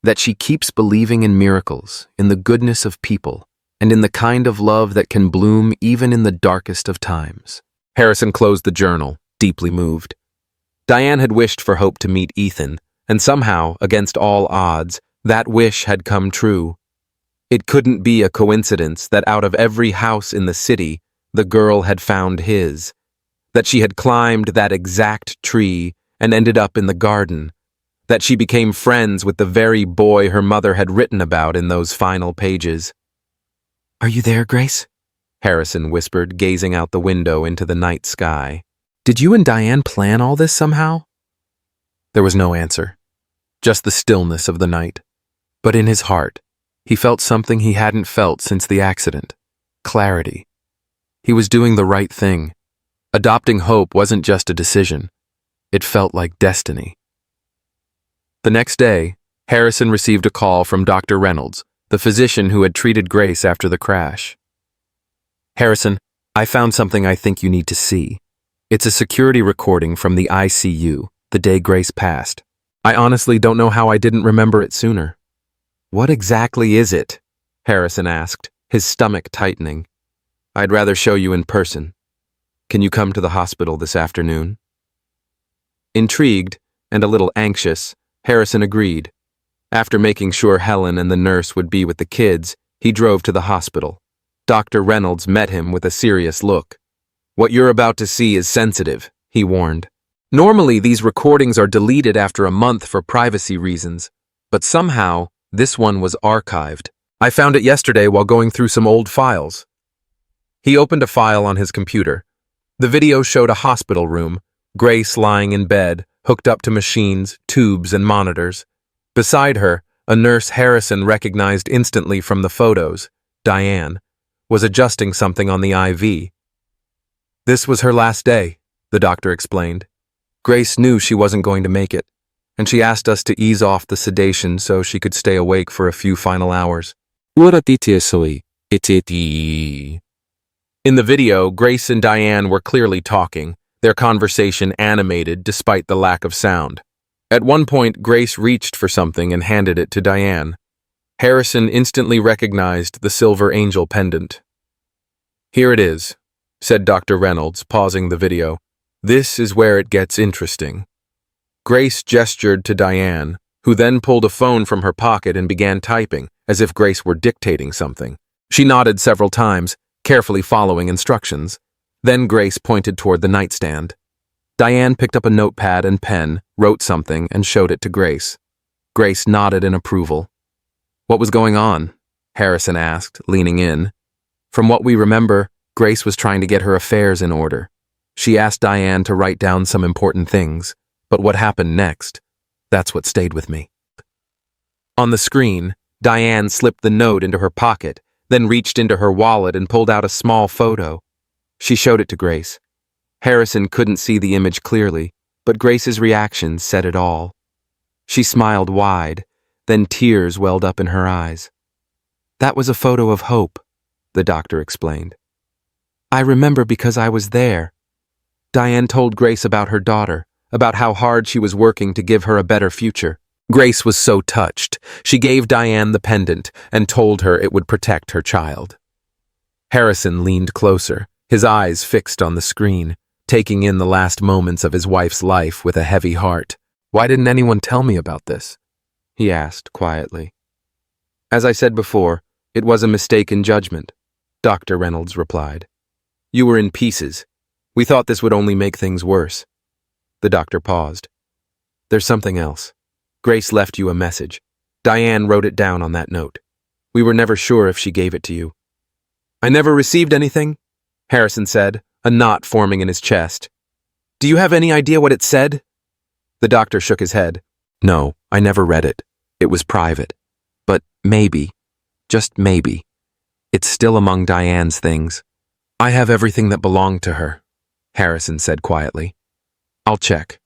That she keeps believing in miracles, in the goodness of people, and in the kind of love that can bloom even in the darkest of times." Harrison closed the journal, deeply moved. Diane had wished for Hope to meet Ethan, and somehow, against all odds, that wish had come true. It couldn't be a coincidence that out of every house in the city, the girl had found his, that she had climbed that exact tree and ended up in the garden, that she became friends with the very boy her mother had written about in those final pages. "Are you there, Grace?" Harrison whispered, gazing out the window into the night sky. "Did you and Diane plan all this somehow?" There was no answer, just the stillness of the night. But in his heart, he felt something he hadn't felt since the accident. Clarity. He was doing the right thing. Adopting Hope wasn't just a decision. It felt like destiny. The next day, Harrison received a call from Dr. Reynolds, the physician who had treated Grace after the crash. "Harrison, I found something I think you need to see. It's a security recording from the ICU, the day Grace passed. I honestly don't know how I didn't remember it sooner." "What exactly is it?" Harrison asked, his stomach tightening. "I'd rather show you in person. Can you come to the hospital this afternoon?" Intrigued and a little anxious, Harrison agreed. After making sure Helen and the nurse would be with the kids, he drove to the hospital. Dr. Reynolds met him with a serious look. "What you're about to see is sensitive," he warned. "Normally, these recordings are deleted after a month for privacy reasons, but somehow, this one was archived. I found it yesterday while going through some old files." He opened a file on his computer. The video showed a hospital room, Grace lying in bed, hooked up to machines, tubes, and monitors. Beside her, a nurse Harrison recognized instantly from the photos, Diane, was adjusting something on the IV. "This was her last day," the doctor explained. "Grace knew she wasn't going to make it, and she asked us to ease off the sedation so she could stay awake for a few final hours." In the video, Grace and Diane were clearly talking, their conversation animated despite the lack of sound. At one point, Grace reached for something and handed it to Diane. Harrison instantly recognized the silver angel pendant. "Here it is," said Dr. Reynolds, pausing the video. "This is where it gets interesting." Grace gestured to Diane, who then pulled a phone from her pocket and began typing, as if Grace were dictating something. She nodded several times, carefully following instructions. Then Grace pointed toward the nightstand. Diane picked up a notepad and pen, wrote something, and showed it to Grace. Grace nodded in approval. "What was going on?" Harrison asked, leaning in. From what we remember, Grace was trying to get her affairs in order. She asked Diane to write down some important things, but what happened next, that's what stayed with me. On the screen, Diane slipped the note into her pocket, then reached into her wallet and pulled out a small photo. She showed it to Grace. Harrison couldn't see the image clearly, but Grace's reaction said it all. She smiled wide, then tears welled up in her eyes. "That was a photo of Hope," the doctor explained. "I remember because I was there." Diane told Grace about her daughter, about how hard she was working to give her a better future. Grace was so touched, she gave Diane the pendant and told her it would protect her child. Harrison leaned closer, his eyes fixed on the screen, taking in the last moments of his wife's life with a heavy heart. "Why didn't anyone tell me about this?" he asked quietly. "As I said before, it was a mistake in judgment," Dr. Reynolds replied. "You were in pieces. We thought this would only make things worse." The doctor paused. "There's something else. Grace left you a message. Diane wrote it down on that note. We were never sure if she gave it to you." "I never received anything," Harrison said, a knot forming in his chest. "Do you have any idea what it said?" The doctor shook his head. "No, I never read it. It was private. But maybe, just maybe, it's still among Diane's things." "I have everything that belonged to her," Harrison said quietly. "I'll check."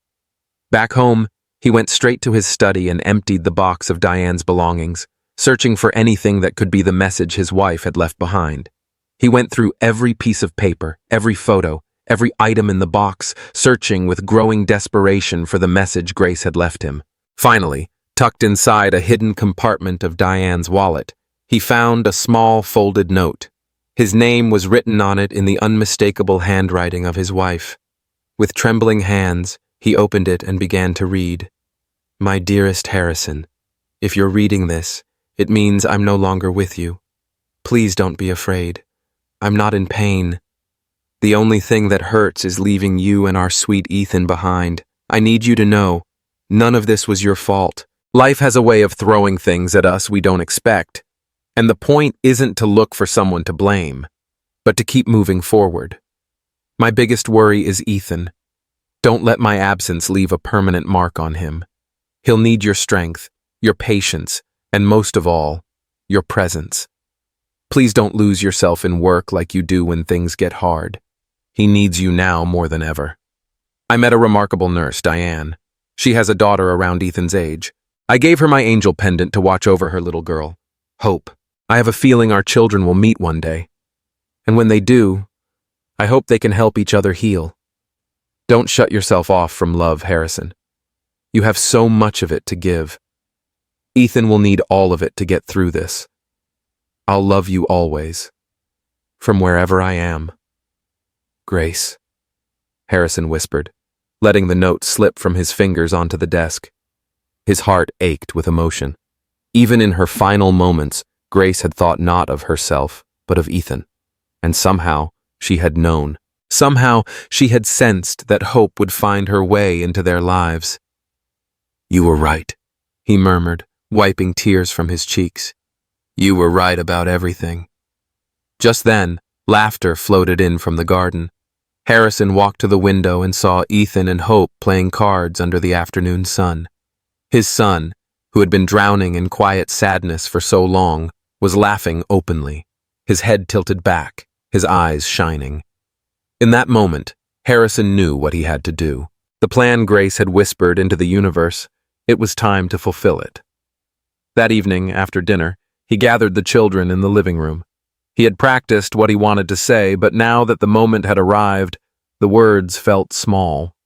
Back home, he went straight to his study and emptied the box of Diane's belongings, searching for anything that could be the message his wife had left behind. He went through every piece of paper, every photo, every item in the box, searching with growing desperation for the message Grace had left him. Finally, tucked inside a hidden compartment of Diane's wallet, he found a small folded note. His name was written on it in the unmistakable handwriting of his wife. With trembling hands, he opened it and began to read. "My dearest Harrison, if you're reading this, it means I'm no longer with you. Please don't be afraid. I'm not in pain. The only thing that hurts is leaving you and our sweet Ethan behind. I need you to know, none of this was your fault. Life has a way of throwing things at us we don't expect. And the point isn't to look for someone to blame, but to keep moving forward. My biggest worry is Ethan. Don't let my absence leave a permanent mark on him. He'll need your strength, your patience, and most of all, your presence. Please don't lose yourself in work like you do when things get hard. He needs you now more than ever." I met a remarkable nurse, Diane. She has a daughter around Ethan's age. I gave her my angel pendant to watch over her little girl. Hope. I have a feeling our children will meet one day. And when they do, I hope they can help each other heal. Don't shut yourself off from love, Harrison. You have so much of it to give. Ethan will need all of it to get through this. I'll love you always, from wherever I am. Grace, Harrison whispered, letting the note slip from his fingers onto the desk. His heart ached with emotion. Even in her final moments, Grace had thought not of herself, but of Ethan. And somehow, she had known. Somehow, she had sensed that hope would find her way into their lives. "You were right," he murmured, wiping tears from his cheeks. "You were right about everything." Just then, laughter floated in from the garden. Harrison walked to the window and saw Ethan and Hope playing cards under the afternoon sun. His son, who had been drowning in quiet sadness for so long, was laughing openly, his head tilted back, his eyes shining. In that moment, Harrison knew what he had to do. The plan Grace had whispered into the universe, it was time to fulfill it. That evening, after dinner, he gathered the children in the living room. He had practiced what he wanted to say, but now that the moment had arrived, the words felt small.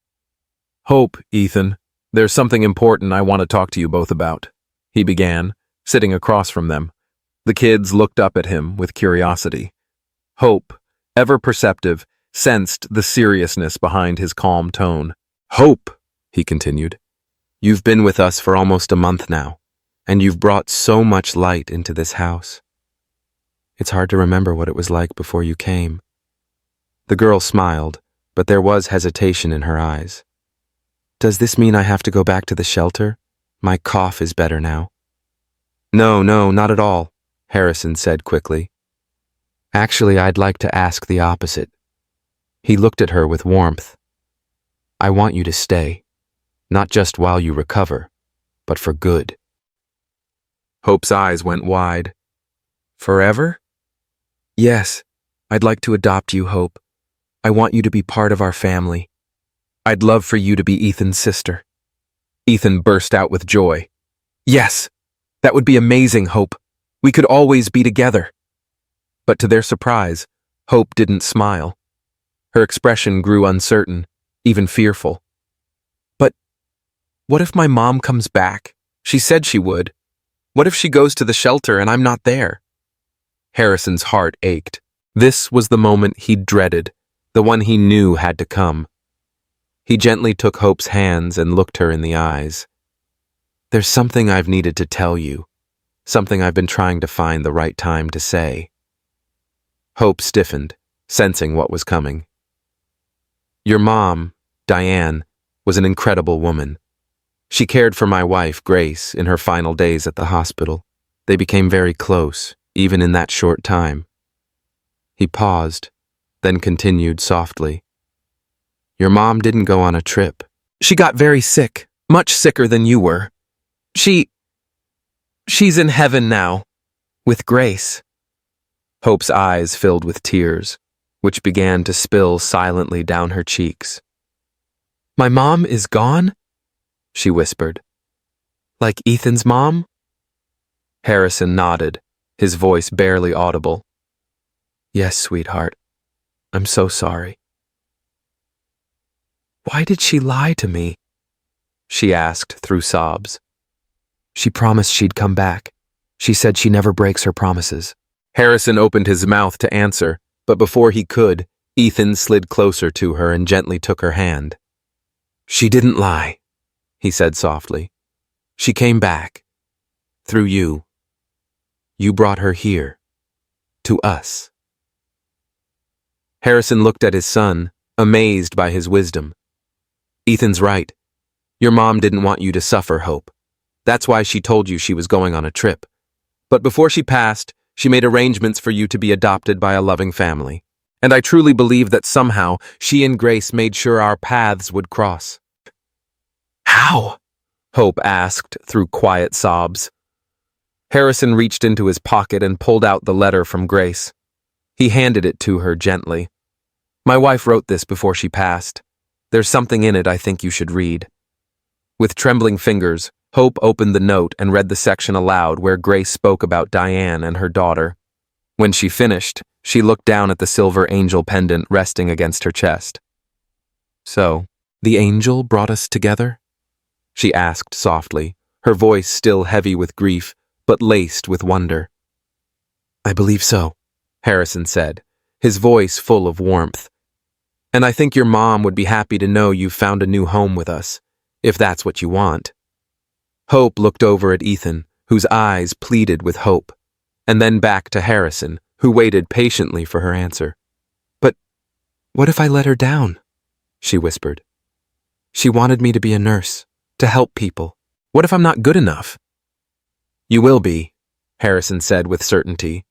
"Hope, Ethan, there's something important I want to talk to you both about," he began, sitting across from them. The kids looked up at him with curiosity. Hope, ever perceptive, sensed the seriousness behind his calm tone. "Hope," he continued, "you've been with us for almost a month now, and you've brought so much light into this house. It's hard to remember what it was like before you came." The girl smiled, but there was hesitation in her eyes. "Does this mean I have to go back to the shelter? My cough is better now." No, not at all," Harrison said quickly. "Actually, I'd like to ask the opposite." He looked at her with warmth. "I want you to stay, not just while you recover, but for good." Hope's eyes went wide. "Forever?" "Yes, I'd like to adopt you, Hope. I want you to be part of our family. I'd love for you to be Ethan's sister." Ethan burst out with joy. "Yes, that would be amazing, Hope. We could always be together." But to their surprise, Hope didn't smile. Her expression grew uncertain, even fearful. "But what if my mom comes back? She said she would. What if she goes to the shelter and I'm not there?" Harrison's heart ached. This was the moment he'd dreaded, the one he knew had to come. He gently took Hope's hands and looked her in the eyes. "There's something I've needed to tell you, something I've been trying to find the right time to say." Hope stiffened, sensing what was coming. "Your mom, Diane, was an incredible woman. She cared for my wife, Grace, in her final days at the hospital. They became very close, even in that short time." He paused, then continued softly. "Your mom didn't go on a trip. She got very sick, much sicker than you were. She's in heaven now, with Grace." Hope's eyes filled with tears, which began to spill silently down her cheeks. "My mom is gone?" she whispered. "Like Ethan's mom?" Harrison nodded, his voice barely audible. "Yes, sweetheart. I'm so sorry." "Why did she lie to me?" she asked through sobs. "She promised she'd come back. She said she never breaks her promises." Harrison opened his mouth to answer, but before he could, Ethan slid closer to her and gently took her hand. "She didn't lie," he said softly. "She came back. Through you. You brought her here. To us." Harrison looked at his son, amazed by his wisdom. "Ethan's right. Your mom didn't want you to suffer, Hope. That's why she told you she was going on a trip. But before she passed, she made arrangements for you to be adopted by a loving family. And I truly believe that somehow she and Grace made sure our paths would cross." "How?" Hope asked through quiet sobs. Harrison reached into his pocket and pulled out the letter from Grace. He handed it to her gently. "My wife wrote this before she passed. There's something in it I think you should read." With trembling fingers, Hope opened the note and read the section aloud where Grace spoke about Diane and her daughter. When she finished, she looked down at the silver angel pendant resting against her chest. "So, the angel brought us together?" she asked softly, her voice still heavy with grief, but laced with wonder. "I believe so," Harrison said, his voice full of warmth. "And I think your mom would be happy to know you've found a new home with us, if that's what you want." Hope looked over at Ethan, whose eyes pleaded with hope, and then back to Harrison, who waited patiently for her answer. "But what if I let her down?" she whispered. "She wanted me to be a nurse, to help people. What if I'm not good enough?" "You will be," Harrison said with certainty.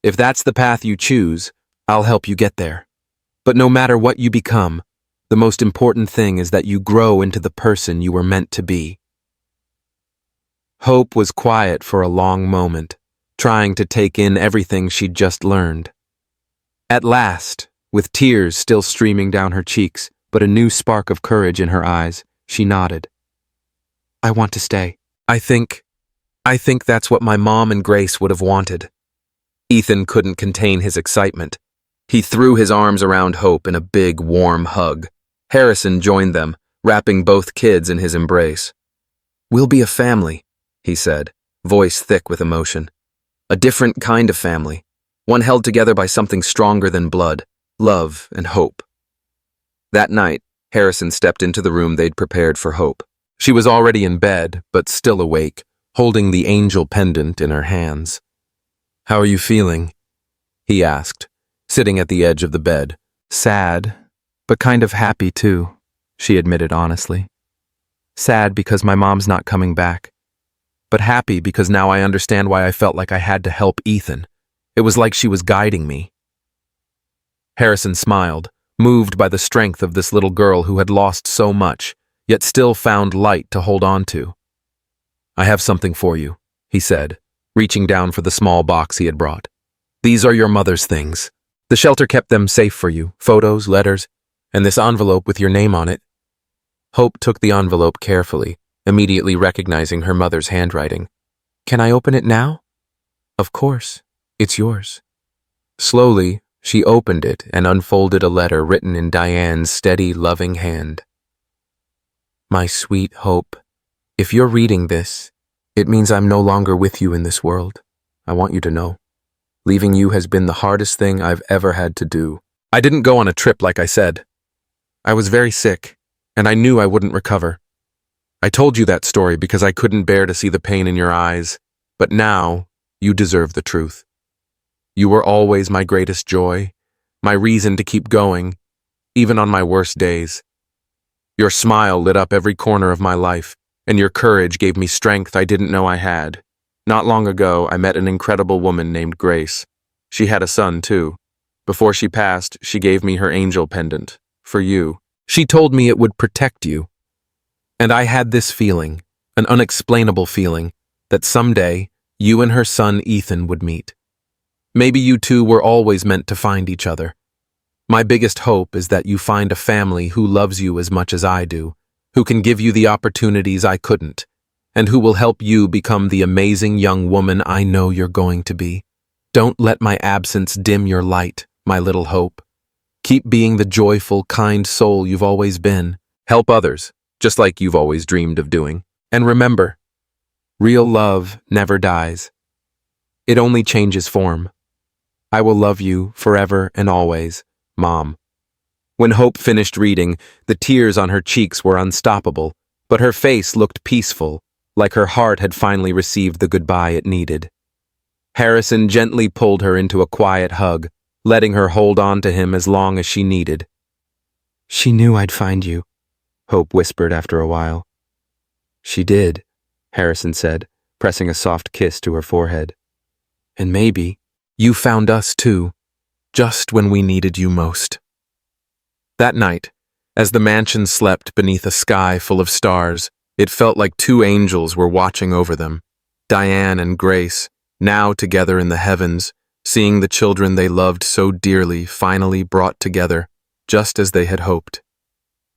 "If that's the path you choose, I'll help you get there. But no matter what you become, the most important thing is that you grow into the person you were meant to be." Hope was quiet for a long moment, trying to take in everything she'd just learned. At last, with tears still streaming down her cheeks, but a new spark of courage in her eyes, she nodded. "I want to stay. I think that's what my mom and Grace would have wanted." Ethan couldn't contain his excitement. He threw his arms around Hope in a big, warm hug. Harrison joined them, wrapping both kids in his embrace. "We'll be a family," he said, voice thick with emotion. A different kind of family, one held together by something stronger than blood, love and hope. That night, Harrison stepped into the room they'd prepared for Hope. She was already in bed, but still awake, holding the angel pendant in her hands. "How are you feeling?" he asked, sitting at the edge of the bed. "Sad, but kind of happy too," she admitted honestly. "Sad because my mom's not coming back, but happy because now I understand why I felt like I had to help Ethan. It was like she was guiding me." Harrison smiled, moved by the strength of this little girl who had lost so much, yet still found light to hold on to. "I have something for you," he said, reaching down for the small box he had brought. "These are your mother's things. The shelter kept them safe for you, photos, letters, and this envelope with your name on it." Hope took the envelope carefully, immediately recognizing her mother's handwriting. "Can I open it now?" "Of course. It's yours." Slowly, she opened it and unfolded a letter written in Diane's steady, loving hand. "My sweet Hope, if you're reading this, it means I'm no longer with you in this world. I want you to know. Leaving you has been the hardest thing I've ever had to do. I didn't go on a trip like I said. I was very sick, and I knew I wouldn't recover. I told you that story because I couldn't bear to see the pain in your eyes, but now you deserve the truth. You were always my greatest joy, my reason to keep going, even on my worst days. Your smile lit up every corner of my life, and your courage gave me strength I didn't know I had. Not long ago, I met an incredible woman named Grace. She had a son, too. Before she passed, she gave me her angel pendant. For you. She told me it would protect you. And I had this feeling, an unexplainable feeling, that someday you and her son Ethan would meet. Maybe you two were always meant to find each other. My biggest hope is that you find a family who loves you as much as I do, who can give you the opportunities I couldn't, and who will help you become the amazing young woman I know you're going to be. Don't let my absence dim your light, my little Hope. Keep being the joyful, kind soul you've always been. Help others, just like you've always dreamed of doing. And remember, real love never dies. It only changes form. I will love you forever and always, Mom." When Hope finished reading, the tears on her cheeks were unstoppable, but her face looked peaceful, like her heart had finally received the goodbye it needed. Harrison gently pulled her into a quiet hug, letting her hold on to him as long as she needed. "She knew I'd find you," Hope whispered after a while. "She did," Harrison said, pressing a soft kiss to her forehead. "And maybe you found us too, just when we needed you most." That night, as the mansion slept beneath a sky full of stars, it felt like two angels were watching over them. Diane and Grace, now together in the heavens, seeing the children they loved so dearly finally brought together, just as they had hoped.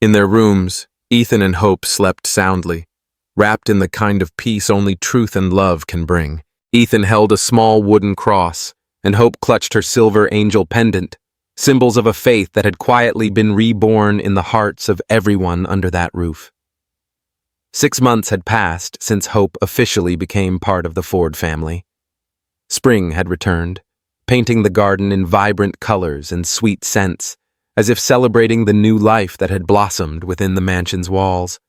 In their rooms, Ethan and Hope slept soundly, wrapped in the kind of peace only truth and love can bring. Ethan held a small wooden cross, and Hope clutched her silver angel pendant, symbols of a faith that had quietly been reborn in the hearts of everyone under that roof. 6 months had passed since Hope officially became part of the Ford family. Spring had returned, painting the garden in vibrant colors and sweet scents, as if celebrating the new life that had blossomed within the mansion's walls.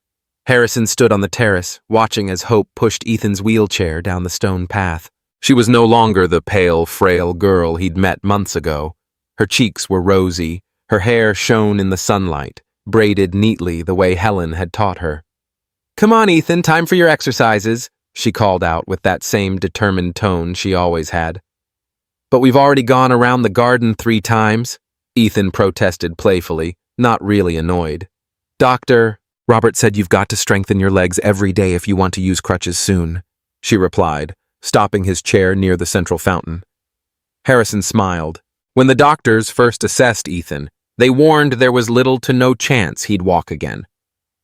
Harrison stood on the terrace, watching as Hope pushed Ethan's wheelchair down the stone path. She was no longer the pale, frail girl he'd met months ago. Her cheeks were rosy, her hair shone in the sunlight, braided neatly the way Helen had taught her. "Come on, Ethan, time for your exercises," she called out with that same determined tone she always had. "But we've already gone around the garden 3 times, Ethan protested playfully, not really annoyed. "Doctor, Robert said you've got to strengthen your legs every day if you want to use crutches soon," she replied, stopping his chair near the central fountain. Harrison smiled. When the doctors first assessed Ethan, they warned there was little to no chance he'd walk again.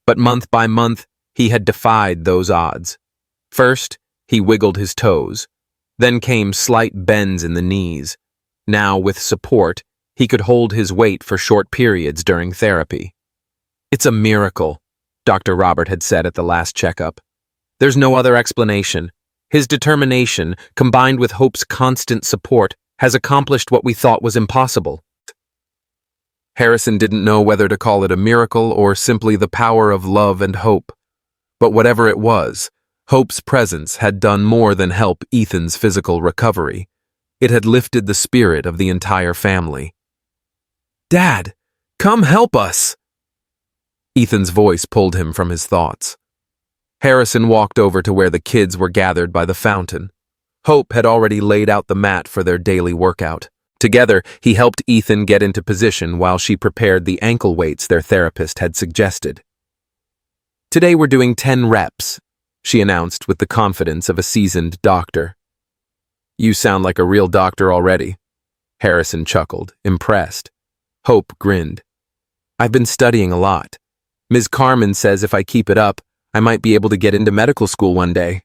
But month by month, he had defied those odds. First, he wiggled his toes. Then came slight bends in the knees. Now, with support, he could hold his weight for short periods during therapy. "It's a miracle," Dr. Robert had said at the last checkup. "There's no other explanation. His determination, combined with Hope's constant support, has accomplished what we thought was impossible. Harrison didn't know whether to call it a miracle or simply the power of love and hope. But whatever it was, Hope's presence had done more than help Ethan's physical recovery. It had lifted the spirit of the entire family. "Dad, come help us!" Ethan's voice pulled him from his thoughts. Harrison walked over to where the kids were gathered by the fountain. Hope had already laid out the mat for their daily workout. Together, he helped Ethan get into position while she prepared the ankle weights their therapist had suggested. "Today we're doing 10 reps, she announced with the confidence of a seasoned doctor. "You sound like a real doctor already," Harrison chuckled, impressed. Hope grinned. "I've been studying a lot. Ms. Carmen says if I keep it up, I might be able to get into medical school one day."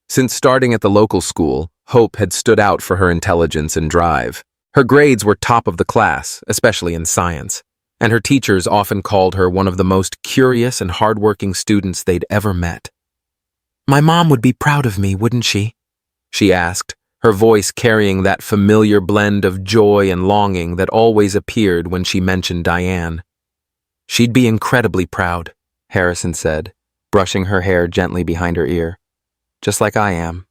Since starting at the local school, Hope had stood out for her intelligence and drive. Her grades were top of the class, especially in science, and her teachers often called her one of the most curious and hardworking students they'd ever met. "My mom would be proud of me, wouldn't she?" she asked, her voice carrying that familiar blend of joy and longing that always appeared when she mentioned Diane. "She'd be incredibly proud," Harrison said, brushing her hair gently behind her ear. "Just like I am."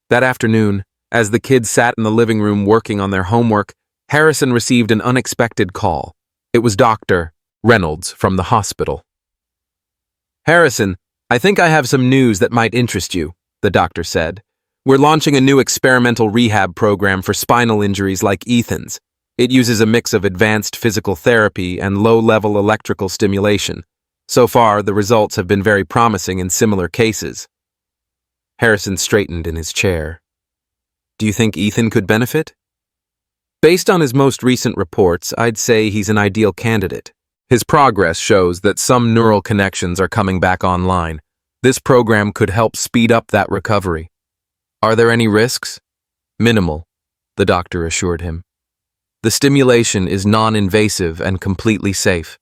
That afternoon, as the kids sat in the living room working on their homework, Harrison received an unexpected call. It was Dr. Reynolds from the hospital. "Harrison, I think I have some news that might interest you," the doctor said. "We're launching a new experimental rehab program for spinal injuries like Ethan's. It uses a mix of advanced physical therapy and low-level electrical stimulation. So far, the results have been very promising in similar cases." Harrison straightened in his chair. "Do you think Ethan could benefit?" "Based on his most recent reports, I'd say he's an ideal candidate. His progress shows that some neural connections are coming back online. This program could help speed up that recovery." "Are there any risks?" "Minimal," the doctor assured him. "The stimulation is non-invasive and completely safe.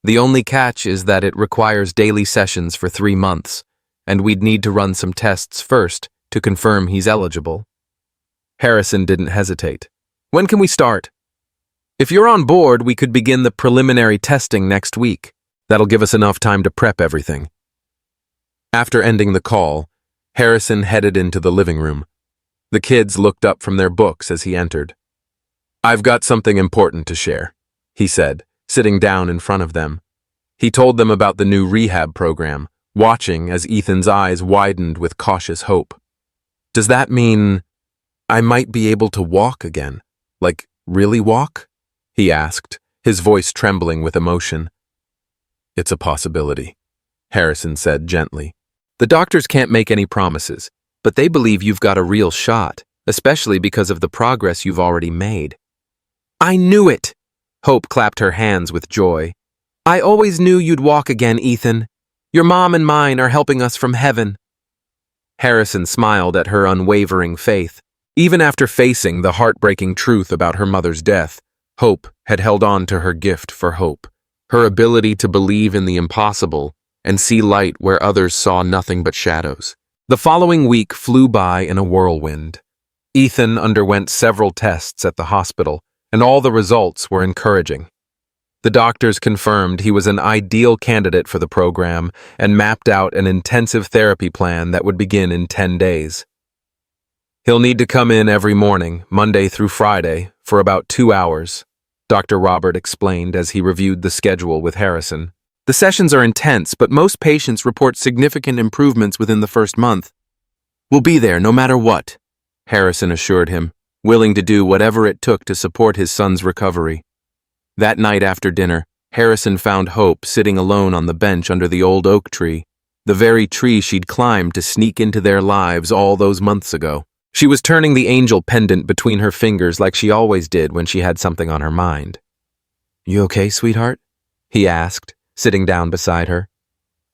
The only catch is that it requires daily sessions for 3 months, and we'd need to run some tests first to confirm he's eligible." Harrison didn't hesitate. "When can we start?" "If you're on board, we could begin the preliminary testing next week. That'll give us enough time to prep everything." After ending the call, Harrison headed into the living room. The kids looked up from their books as he entered. "I've got something important to share," he said, sitting down in front of them. He told them about the new rehab program, watching as Ethan's eyes widened with cautious hope. "Does that mean I might be able to walk again? Like, really walk?" he asked, his voice trembling with emotion. "It's a possibility," Harrison said gently. "The doctors can't make any promises, but they believe you've got a real shot, especially because of the progress you've already made." "I knew it!" Hope clapped her hands with joy. "I always knew you'd walk again, Ethan. Your mom and mine are helping us from heaven." Harrison smiled at her unwavering faith. Even after facing the heartbreaking truth about her mother's death, Hope had held on to her gift for hope, her ability to believe in the impossible and see light where others saw nothing but shadows. The following week flew by in a whirlwind. Ethan underwent several tests at the hospital, and all the results were encouraging. The doctors confirmed he was an ideal candidate for the program and mapped out an intensive therapy plan that would begin in 10 days. "He'll need to come in every morning, Monday through Friday, for about 2 hours," Dr. Robert explained as he reviewed the schedule with Harrison. "The sessions are intense, but most patients report significant improvements within the first month. We'll be there no matter what," Harrison assured him, willing to do whatever it took to support his son's recovery. That night after dinner, Harrison found Hope sitting alone on the bench under the old oak tree, the very tree she'd climbed to sneak into their lives all those months ago. She was turning the angel pendant between her fingers like she always did when she had something on her mind. "You okay, sweetheart?" he asked, sitting down beside her.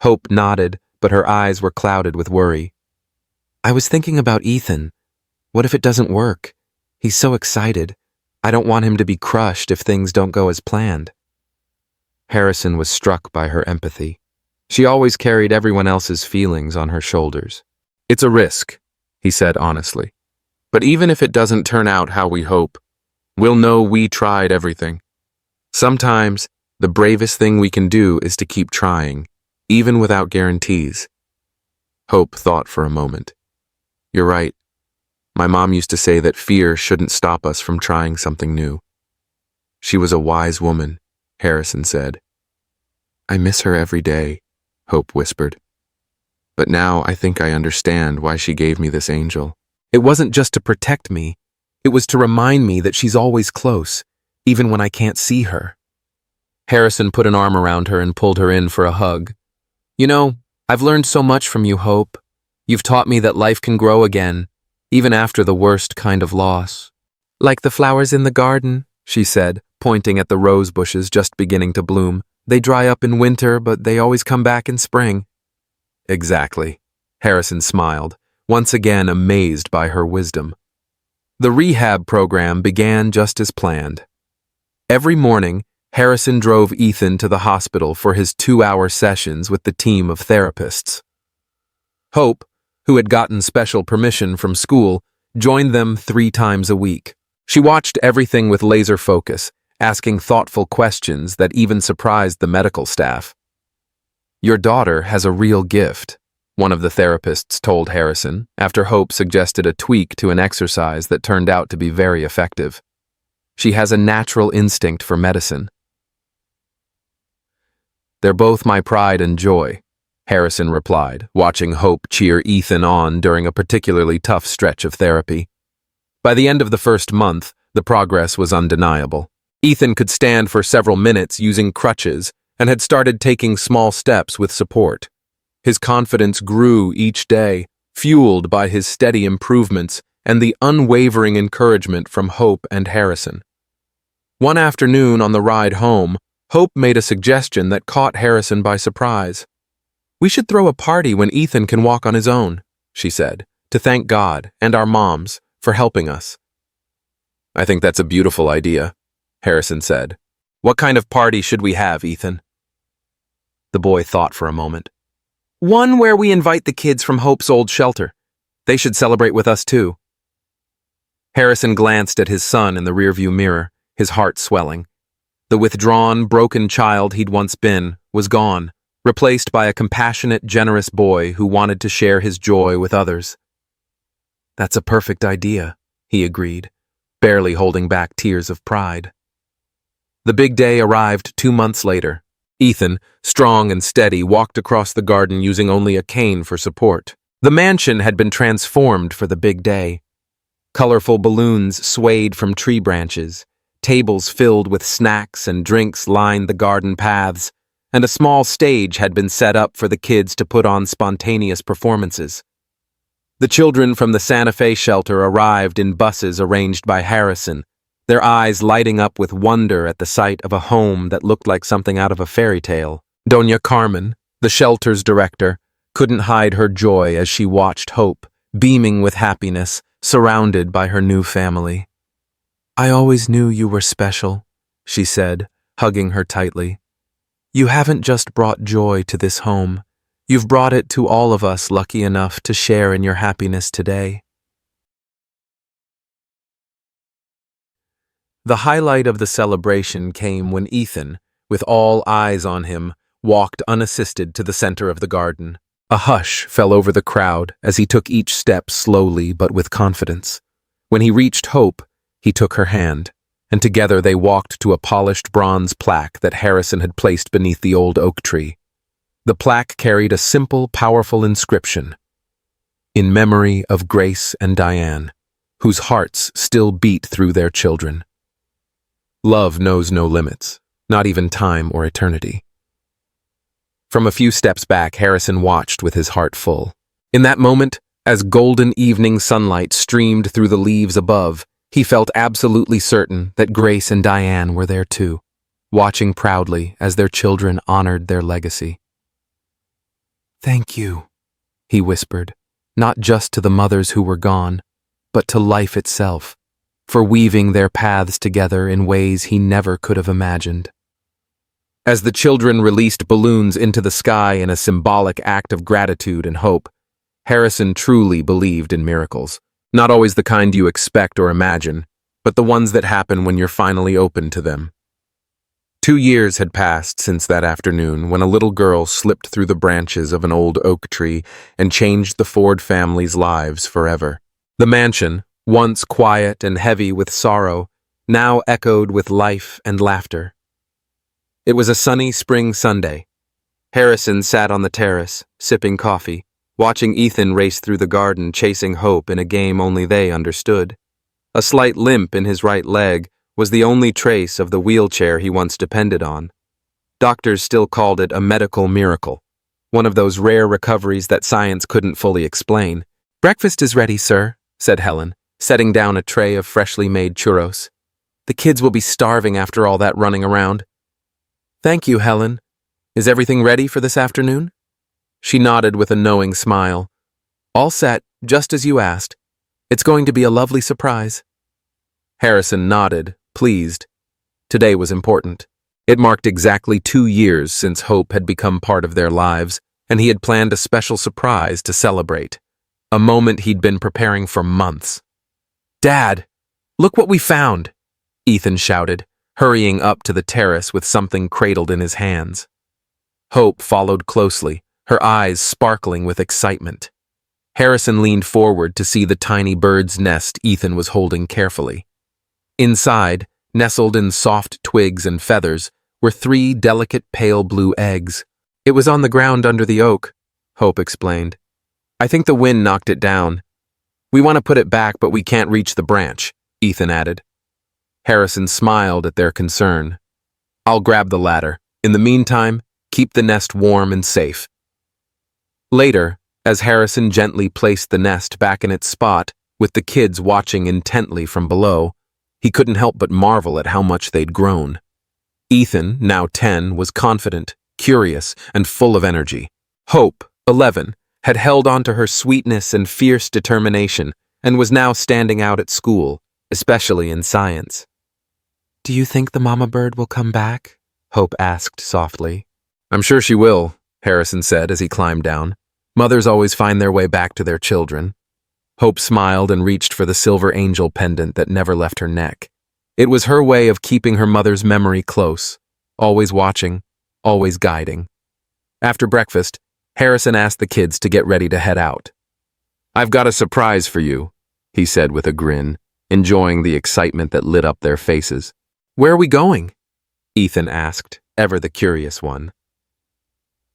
Hope nodded, but her eyes were clouded with worry. "I was thinking about Ethan. What if it doesn't work? He's so excited. I don't want him to be crushed if things don't go as planned." Harrison was struck by her empathy. She always carried everyone else's feelings on her shoulders. It's a risk, he said honestly. But even if it doesn't turn out how we hope, we'll know we tried everything. Sometimes, the bravest thing we can do is to keep trying, even without guarantees. Hope thought for a moment. You're right. My mom used to say that fear shouldn't stop us from trying something new. She was a wise woman, Harrison said. I miss her every day, Hope whispered. But now I think I understand why she gave me this angel. It wasn't just to protect me. It was to remind me that she's always close, even when I can't see her. Harrison put an arm around her and pulled her in for a hug. You know, I've learned so much from you, Hope. You've taught me that life can grow again, even after the worst kind of loss. Like the flowers in the garden, she said, pointing at the rose bushes just beginning to bloom. They dry up in winter, but they always come back in spring. Exactly. Harrison smiled, once again amazed by her wisdom. The rehab program began just as planned. Every morning, Harrison drove Ethan to the hospital for his 2-hour sessions with the team of therapists. Hope, who had gotten special permission from school, joined them 3 times a week. She watched everything with laser focus, asking thoughtful questions that even surprised the medical staff. Your daughter has a real gift, one of the therapists told Harrison, after Hope suggested a tweak to an exercise that turned out to be very effective. She has a natural instinct for medicine. They're both my pride and joy, Harrison replied, watching Hope cheer Ethan on during a particularly tough stretch of therapy. By the end of the first month, the progress was undeniable. Ethan could stand for several minutes using crutches and had started taking small steps with support. His confidence grew each day, fueled by his steady improvements and the unwavering encouragement from Hope and Harrison. One afternoon on the ride home, Hope made a suggestion that caught Harrison by surprise. We should throw a party when Ethan can walk on his own, she said, to thank God and our moms for helping us. I think that's a beautiful idea, Harrison said. What kind of party should we have, Ethan? The boy thought for a moment. One where we invite the kids from Hope's old shelter. They should celebrate with us too. Harrison glanced at his son in the rearview mirror, his heart swelling. The withdrawn, broken child he'd once been was gone, replaced by a compassionate, generous boy who wanted to share his joy with others. That's a perfect idea, he agreed, barely holding back tears of pride. The big day arrived 2 months later. Ethan, strong and steady, walked across the garden using only a cane for support. The mansion had been transformed for the big day. Colorful balloons swayed from tree branches. Tables filled with snacks and drinks lined the garden paths, and a small stage had been set up for the kids to put on spontaneous performances. The children from the Santa Fe shelter arrived in buses arranged by Harrison, their eyes lighting up with wonder at the sight of a home that looked like something out of a fairy tale. Doña Carmen, the shelter's director, couldn't hide her joy as she watched Hope, beaming with happiness, surrounded by her new family. I always knew you were special, she said, hugging her tightly. You haven't just brought joy to this home. You've brought it to all of us lucky enough to share in your happiness today. The highlight of the celebration came when Ethan, with all eyes on him, walked unassisted to the center of the garden. A hush fell over the crowd as he took each step slowly but with confidence. When he reached Hope, he took her hand, and together they walked to a polished bronze plaque that Harrison had placed beneath the old oak tree. The plaque carried a simple, powerful inscription, in memory of Grace and Diane, whose hearts still beat through their children. Love knows no limits, not even time or eternity. From a few steps back, Harrison watched with his heart full. In that moment, as golden evening sunlight streamed through the leaves above, he felt absolutely certain that Grace and Diane were there too, watching proudly as their children honored their legacy. Thank you, he whispered, not just to the mothers who were gone, but to life itself, for weaving their paths together in ways he never could have imagined. As the children released balloons into the sky in a symbolic act of gratitude and hope, Harrison truly believed in miracles. Not always the kind you expect or imagine, but the ones that happen when you're finally open to them. 2 years had passed since that afternoon when a little girl slipped through the branches of an old oak tree and changed the Ford family's lives forever. The mansion, once quiet and heavy with sorrow, now echoed with life and laughter. It was a sunny spring Sunday. Harrison sat on the terrace, sipping coffee, watching Ethan race through the garden chasing Hope in a game only they understood. A slight limp in his right leg was the only trace of the wheelchair he once depended on. Doctors still called it a medical miracle, one of those rare recoveries that science couldn't fully explain. "Breakfast is ready, sir," said Helen, setting down a tray of freshly made churros. "The kids will be starving after all that running around." "Thank you, Helen. Is everything ready for this afternoon?" She nodded with a knowing smile. "All set, just as you asked. It's going to be a lovely surprise." Harrison nodded, pleased. Today was important. It marked exactly 2 years since Hope had become part of their lives, and he had planned a special surprise to celebrate. A moment he'd been preparing for months. "Dad, look what we found!" Ethan shouted, hurrying up to the terrace with something cradled in his hands. Hope followed closely, her eyes sparkling with excitement. Harrison leaned forward to see the tiny bird's nest Ethan was holding carefully. Inside, nestled in soft twigs and feathers, were 3 delicate pale blue eggs. "It was on the ground under the oak," Hope explained. "I think the wind knocked it down. We want to put it back, but we can't reach the branch," Ethan added. Harrison smiled at their concern. "I'll grab the ladder. In the meantime, keep the nest warm and safe." Later, as Harrison gently placed the nest back in its spot, with the kids watching intently from below, he couldn't help but marvel at how much they'd grown. Ethan, now 10, was confident, curious, and full of energy. Hope, 11, had held on to her sweetness and fierce determination and was now standing out at school, especially in science. "Do you think the mama bird will come back?" Hope asked softly. "I'm sure she will," Harrison said as he climbed down. "Mothers always find their way back to their children." Hope smiled and reached for the silver angel pendant that never left her neck. It was her way of keeping her mother's memory close, always watching, always guiding. After breakfast, Harrison asked the kids to get ready to head out. "I've got a surprise for you," he said with a grin, enjoying the excitement that lit up their faces. "Where are we going?" Ethan asked, ever the curious one.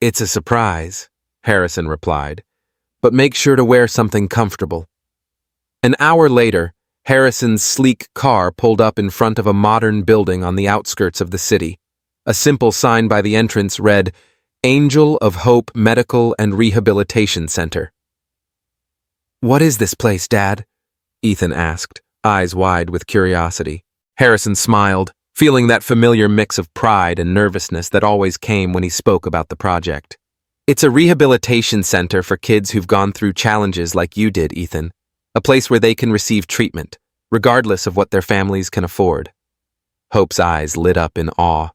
"It's a surprise," Harrison replied, "but make sure to wear something comfortable." An hour later, Harrison's sleek car pulled up in front of a modern building on the outskirts of the city. A simple sign by the entrance read, "Angel of Hope Medical and Rehabilitation Center." "What is this place, Dad?" Ethan asked, eyes wide with curiosity. Harrison smiled, feeling that familiar mix of pride and nervousness that always came when he spoke about the project. "It's a rehabilitation center for kids who've gone through challenges like you did, Ethan. A place where they can receive treatment, regardless of what their families can afford." Hope's eyes lit up in awe.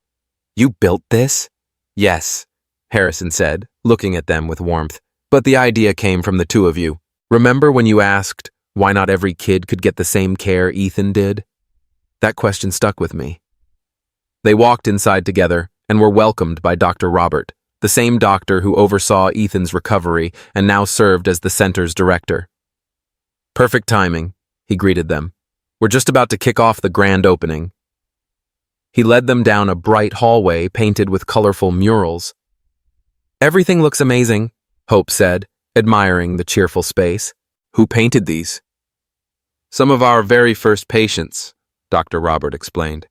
"You built this?" "Yes," Harrison said, looking at them with warmth. "But the idea came from the two of you. Remember when you asked why not every kid could get the same care Ethan did? That question stuck with me." They walked inside together and were welcomed by Dr. Robert, the same doctor who oversaw Ethan's recovery and now served as the center's director. "Perfect timing," he greeted them. "We're just about to kick off the grand opening." He led them down a bright hallway painted with colorful murals. "Everything looks amazing," Hope said, admiring the cheerful space. "Who painted these?" "Some of our very first patients," Dr. Robert explained.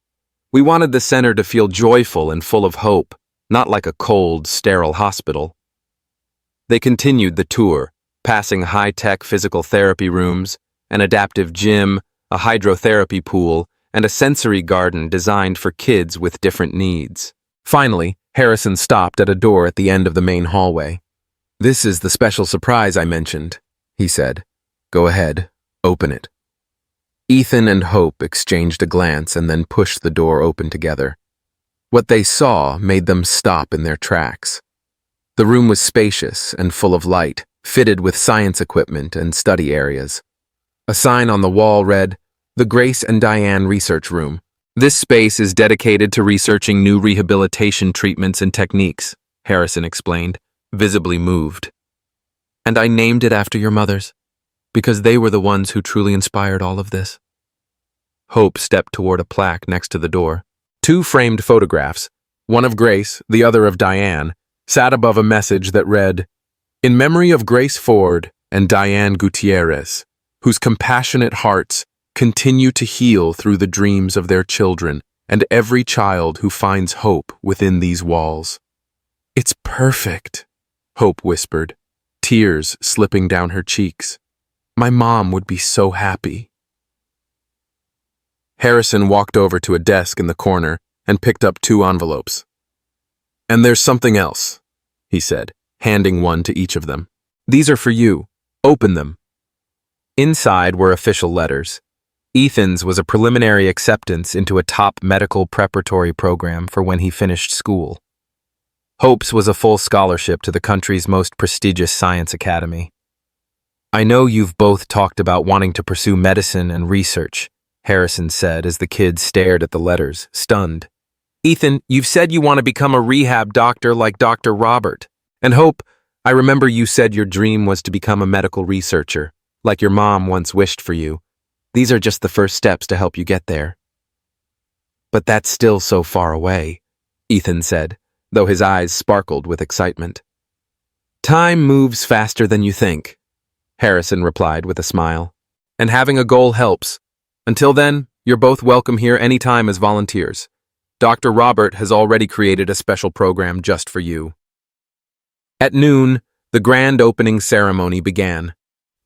"We wanted the center to feel joyful and full of hope, not like a cold, sterile hospital." They continued the tour, passing high-tech physical therapy rooms, an adaptive gym, a hydrotherapy pool, and a sensory garden designed for kids with different needs. Finally, Harrison stopped at a door at the end of the main hallway. "This is the special surprise I mentioned," he said. "Go ahead, open it." Ethan and Hope exchanged a glance and then pushed the door open together. What they saw made them stop in their tracks. The room was spacious and full of light, fitted with science equipment and study areas. A sign on the wall read, "The Grace and Diane Research Room." This space is dedicated to researching new rehabilitation treatments and techniques, Harrison explained, visibly moved. And I named it after your mothers, because they were the ones who truly inspired all of this. Hope stepped toward a plaque next to the door. Two framed photographs, one of Grace, the other of Diane, sat above a message that read, "In memory of Grace Ford and Diane Gutierrez, whose compassionate hearts continue to heal through the dreams of their children and every child who finds hope within these walls." "It's perfect," Hope whispered, tears slipping down her cheeks. "My mom would be so happy." Harrison walked over to a desk in the corner and picked up two envelopes. "And there's something else," he said, handing one to each of them. "These are for you. Open them." Inside were official letters. Ethan's was a preliminary acceptance into a top medical preparatory program for when he finished school. Hope's was a full scholarship to the country's most prestigious science academy. "I know you've both talked about wanting to pursue medicine and research," Harrison said as the kids stared at the letters, stunned. "Ethan, you've said you want to become a rehab doctor like Dr. Robert. And Hope, I remember you said your dream was to become a medical researcher, like your mom once wished for you. These are just the first steps to help you get there." "But that's still so far away," Ethan said, though his eyes sparkled with excitement. "Time moves faster than you think," Harrison replied with a smile. "And having a goal helps. Until then, you're both welcome here anytime as volunteers. Dr. Robert has already created a special program just for you." At noon, the grand opening ceremony began.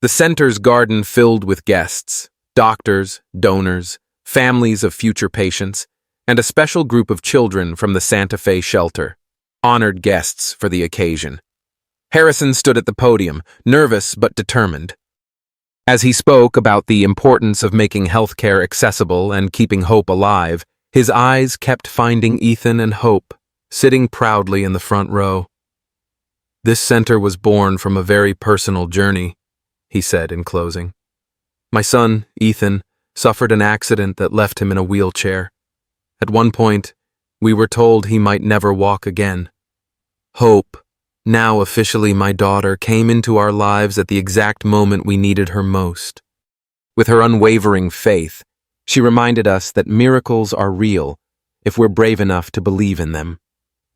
The center's garden filled with guests, doctors, donors, families of future patients, and a special group of children from the Santa Fe shelter, honored guests for the occasion. Harrison stood at the podium, nervous but determined. As he spoke about the importance of making healthcare accessible and keeping hope alive, his eyes kept finding Ethan and Hope, sitting proudly in the front row. "This center was born from a very personal journey," he said in closing. "My son, Ethan, suffered an accident that left him in a wheelchair. At one point, we were told he might never walk again. Hope, now officially my daughter, came into our lives at the exact moment we needed her most. With her unwavering faith, she reminded us that miracles are real if we're brave enough to believe in them."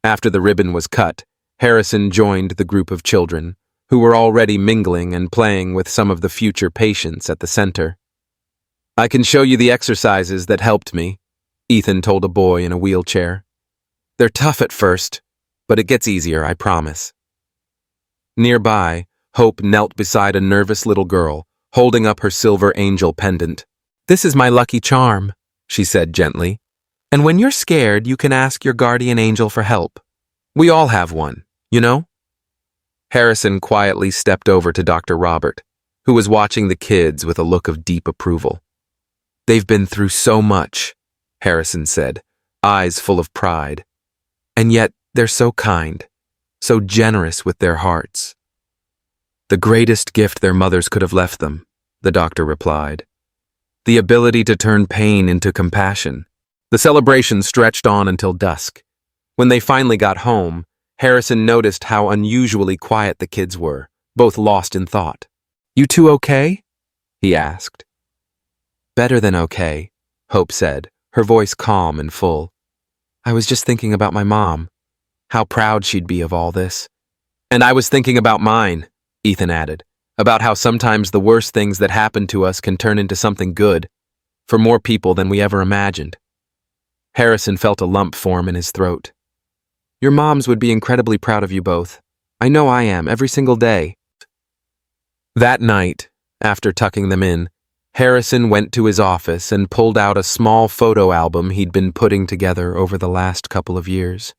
After the ribbon was cut, Harrison joined the group of children, who were already mingling and playing with some of the future patients at the center. "I can show you the exercises that helped me," Ethan told a boy in a wheelchair. "They're tough at first, but it gets easier, I promise." Nearby, Hope knelt beside a nervous little girl, holding up her silver angel pendant. "This is my lucky charm," she said gently. "And when you're scared, you can ask your guardian angel for help. We all have one, you know?" Harrison quietly stepped over to Dr. Robert, who was watching the kids with a look of deep approval. "They've been through so much," Harrison said, eyes full of pride. "And yet they're so kind, so generous with their hearts." "The greatest gift their mothers could have left them," the doctor replied. "The ability to turn pain into compassion." The celebration stretched on until dusk. When they finally got home, Harrison noticed how unusually quiet the kids were, both lost in thought. "You two okay?" he asked. "Better than okay," Hope said, her voice calm and full. "I was just thinking about my mom, how proud she'd be of all this." "And I was thinking about mine," Ethan added, "about how sometimes the worst things that happen to us can turn into something good, for more people than we ever imagined." Harrison felt a lump form in his throat. "Your moms would be incredibly proud of you both. I know I am, every single day." That night, after tucking them in, Harrison went to his office and pulled out a small photo album he'd been putting together over the last couple of years.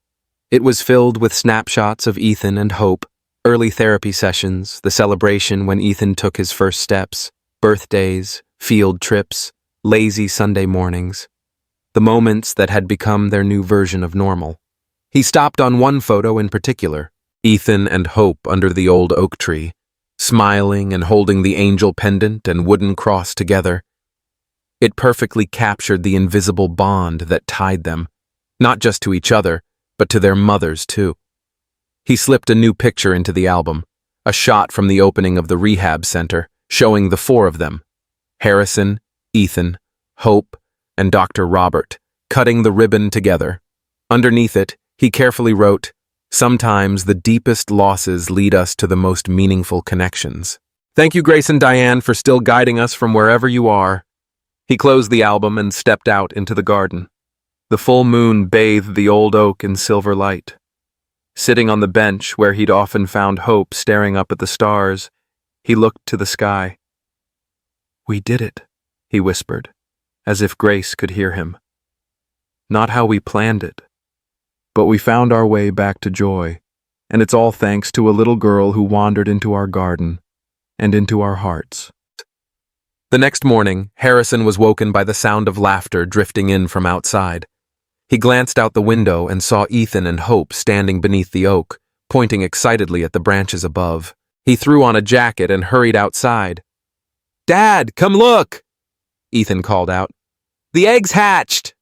It was filled with snapshots of Ethan and Hope, early therapy sessions, the celebration when Ethan took his first steps, birthdays, field trips, lazy Sunday mornings, the moments that had become their new version of normal. He stopped on one photo in particular, Ethan and Hope under the old oak tree, smiling and holding the angel pendant and wooden cross together. It perfectly captured the invisible bond that tied them, not just to each other, but to their mothers too. He slipped a new picture into the album, a shot from the opening of the rehab center, showing the four of them, Harrison, Ethan, Hope, and Dr. Robert, cutting the ribbon together. Underneath it, he carefully wrote, "Sometimes the deepest losses lead us to the most meaningful connections." Thank you, Grace and Diane, for still guiding us from wherever you are. He closed the album and stepped out into the garden. The full moon bathed the old oak in silver light. Sitting on the bench where he'd often found Hope staring up at the stars, he looked to the sky. "We did it," he whispered, as if Grace could hear him. "Not how we planned it, but we found our way back to joy, and it's all thanks to a little girl who wandered into our garden and into our hearts." The next morning, Harrison was woken by the sound of laughter drifting in from outside. He glanced out the window and saw Ethan and Hope standing beneath the oak, pointing excitedly at the branches above. He threw on a jacket and hurried outside. "Dad, come look!" Ethan called out. "The egg's hatched!"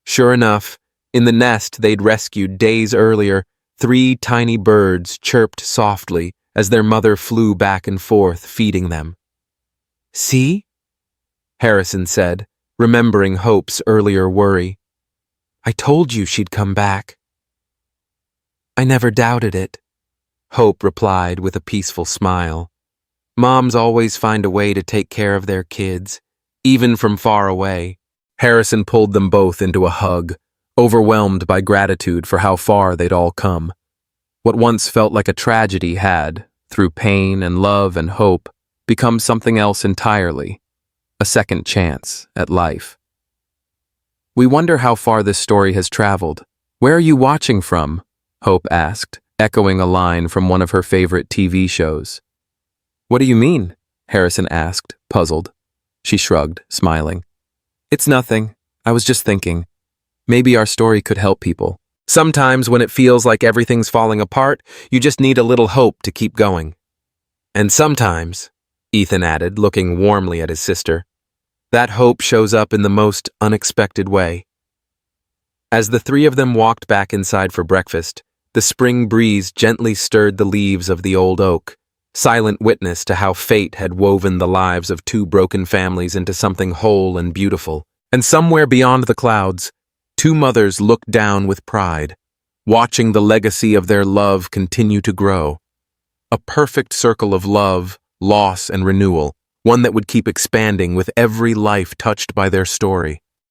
Sure enough, in the nest they'd rescued days earlier, 3 tiny birds chirped softly as their mother flew back and forth, feeding them. "See?" Harrison said, remembering Hope's earlier worry. "I told you she'd come back." "I never doubted it," Hope replied with a peaceful smile. "Moms always find a way to take care of their kids, even from far away." Harrison pulled them both into a hug, overwhelmed by gratitude for how far they'd all come. What once felt like a tragedy had, through pain and love and hope, become something else entirely, a second chance at life. "We wonder how far this story has traveled. Where are you watching from?" Hope asked, echoing a line from one of her favorite TV shows. "What do you mean?" Harrison asked, puzzled. She shrugged, smiling. "It's nothing. I was just thinking. Maybe our story could help people. Sometimes when it feels like everything's falling apart, you just need a little hope to keep going." "And sometimes," Ethan added, looking warmly at his sister, "that hope shows up in the most unexpected way." As the 3 of them walked back inside for breakfast, the spring breeze gently stirred the leaves of the old oak, silent witness to how fate had woven the lives of 2 broken families into something whole and beautiful. And somewhere beyond the clouds, 2 mothers looked down with pride, watching the legacy of their love continue to grow. A perfect circle of love, loss, and renewal, one that would keep expanding with every life touched by their story.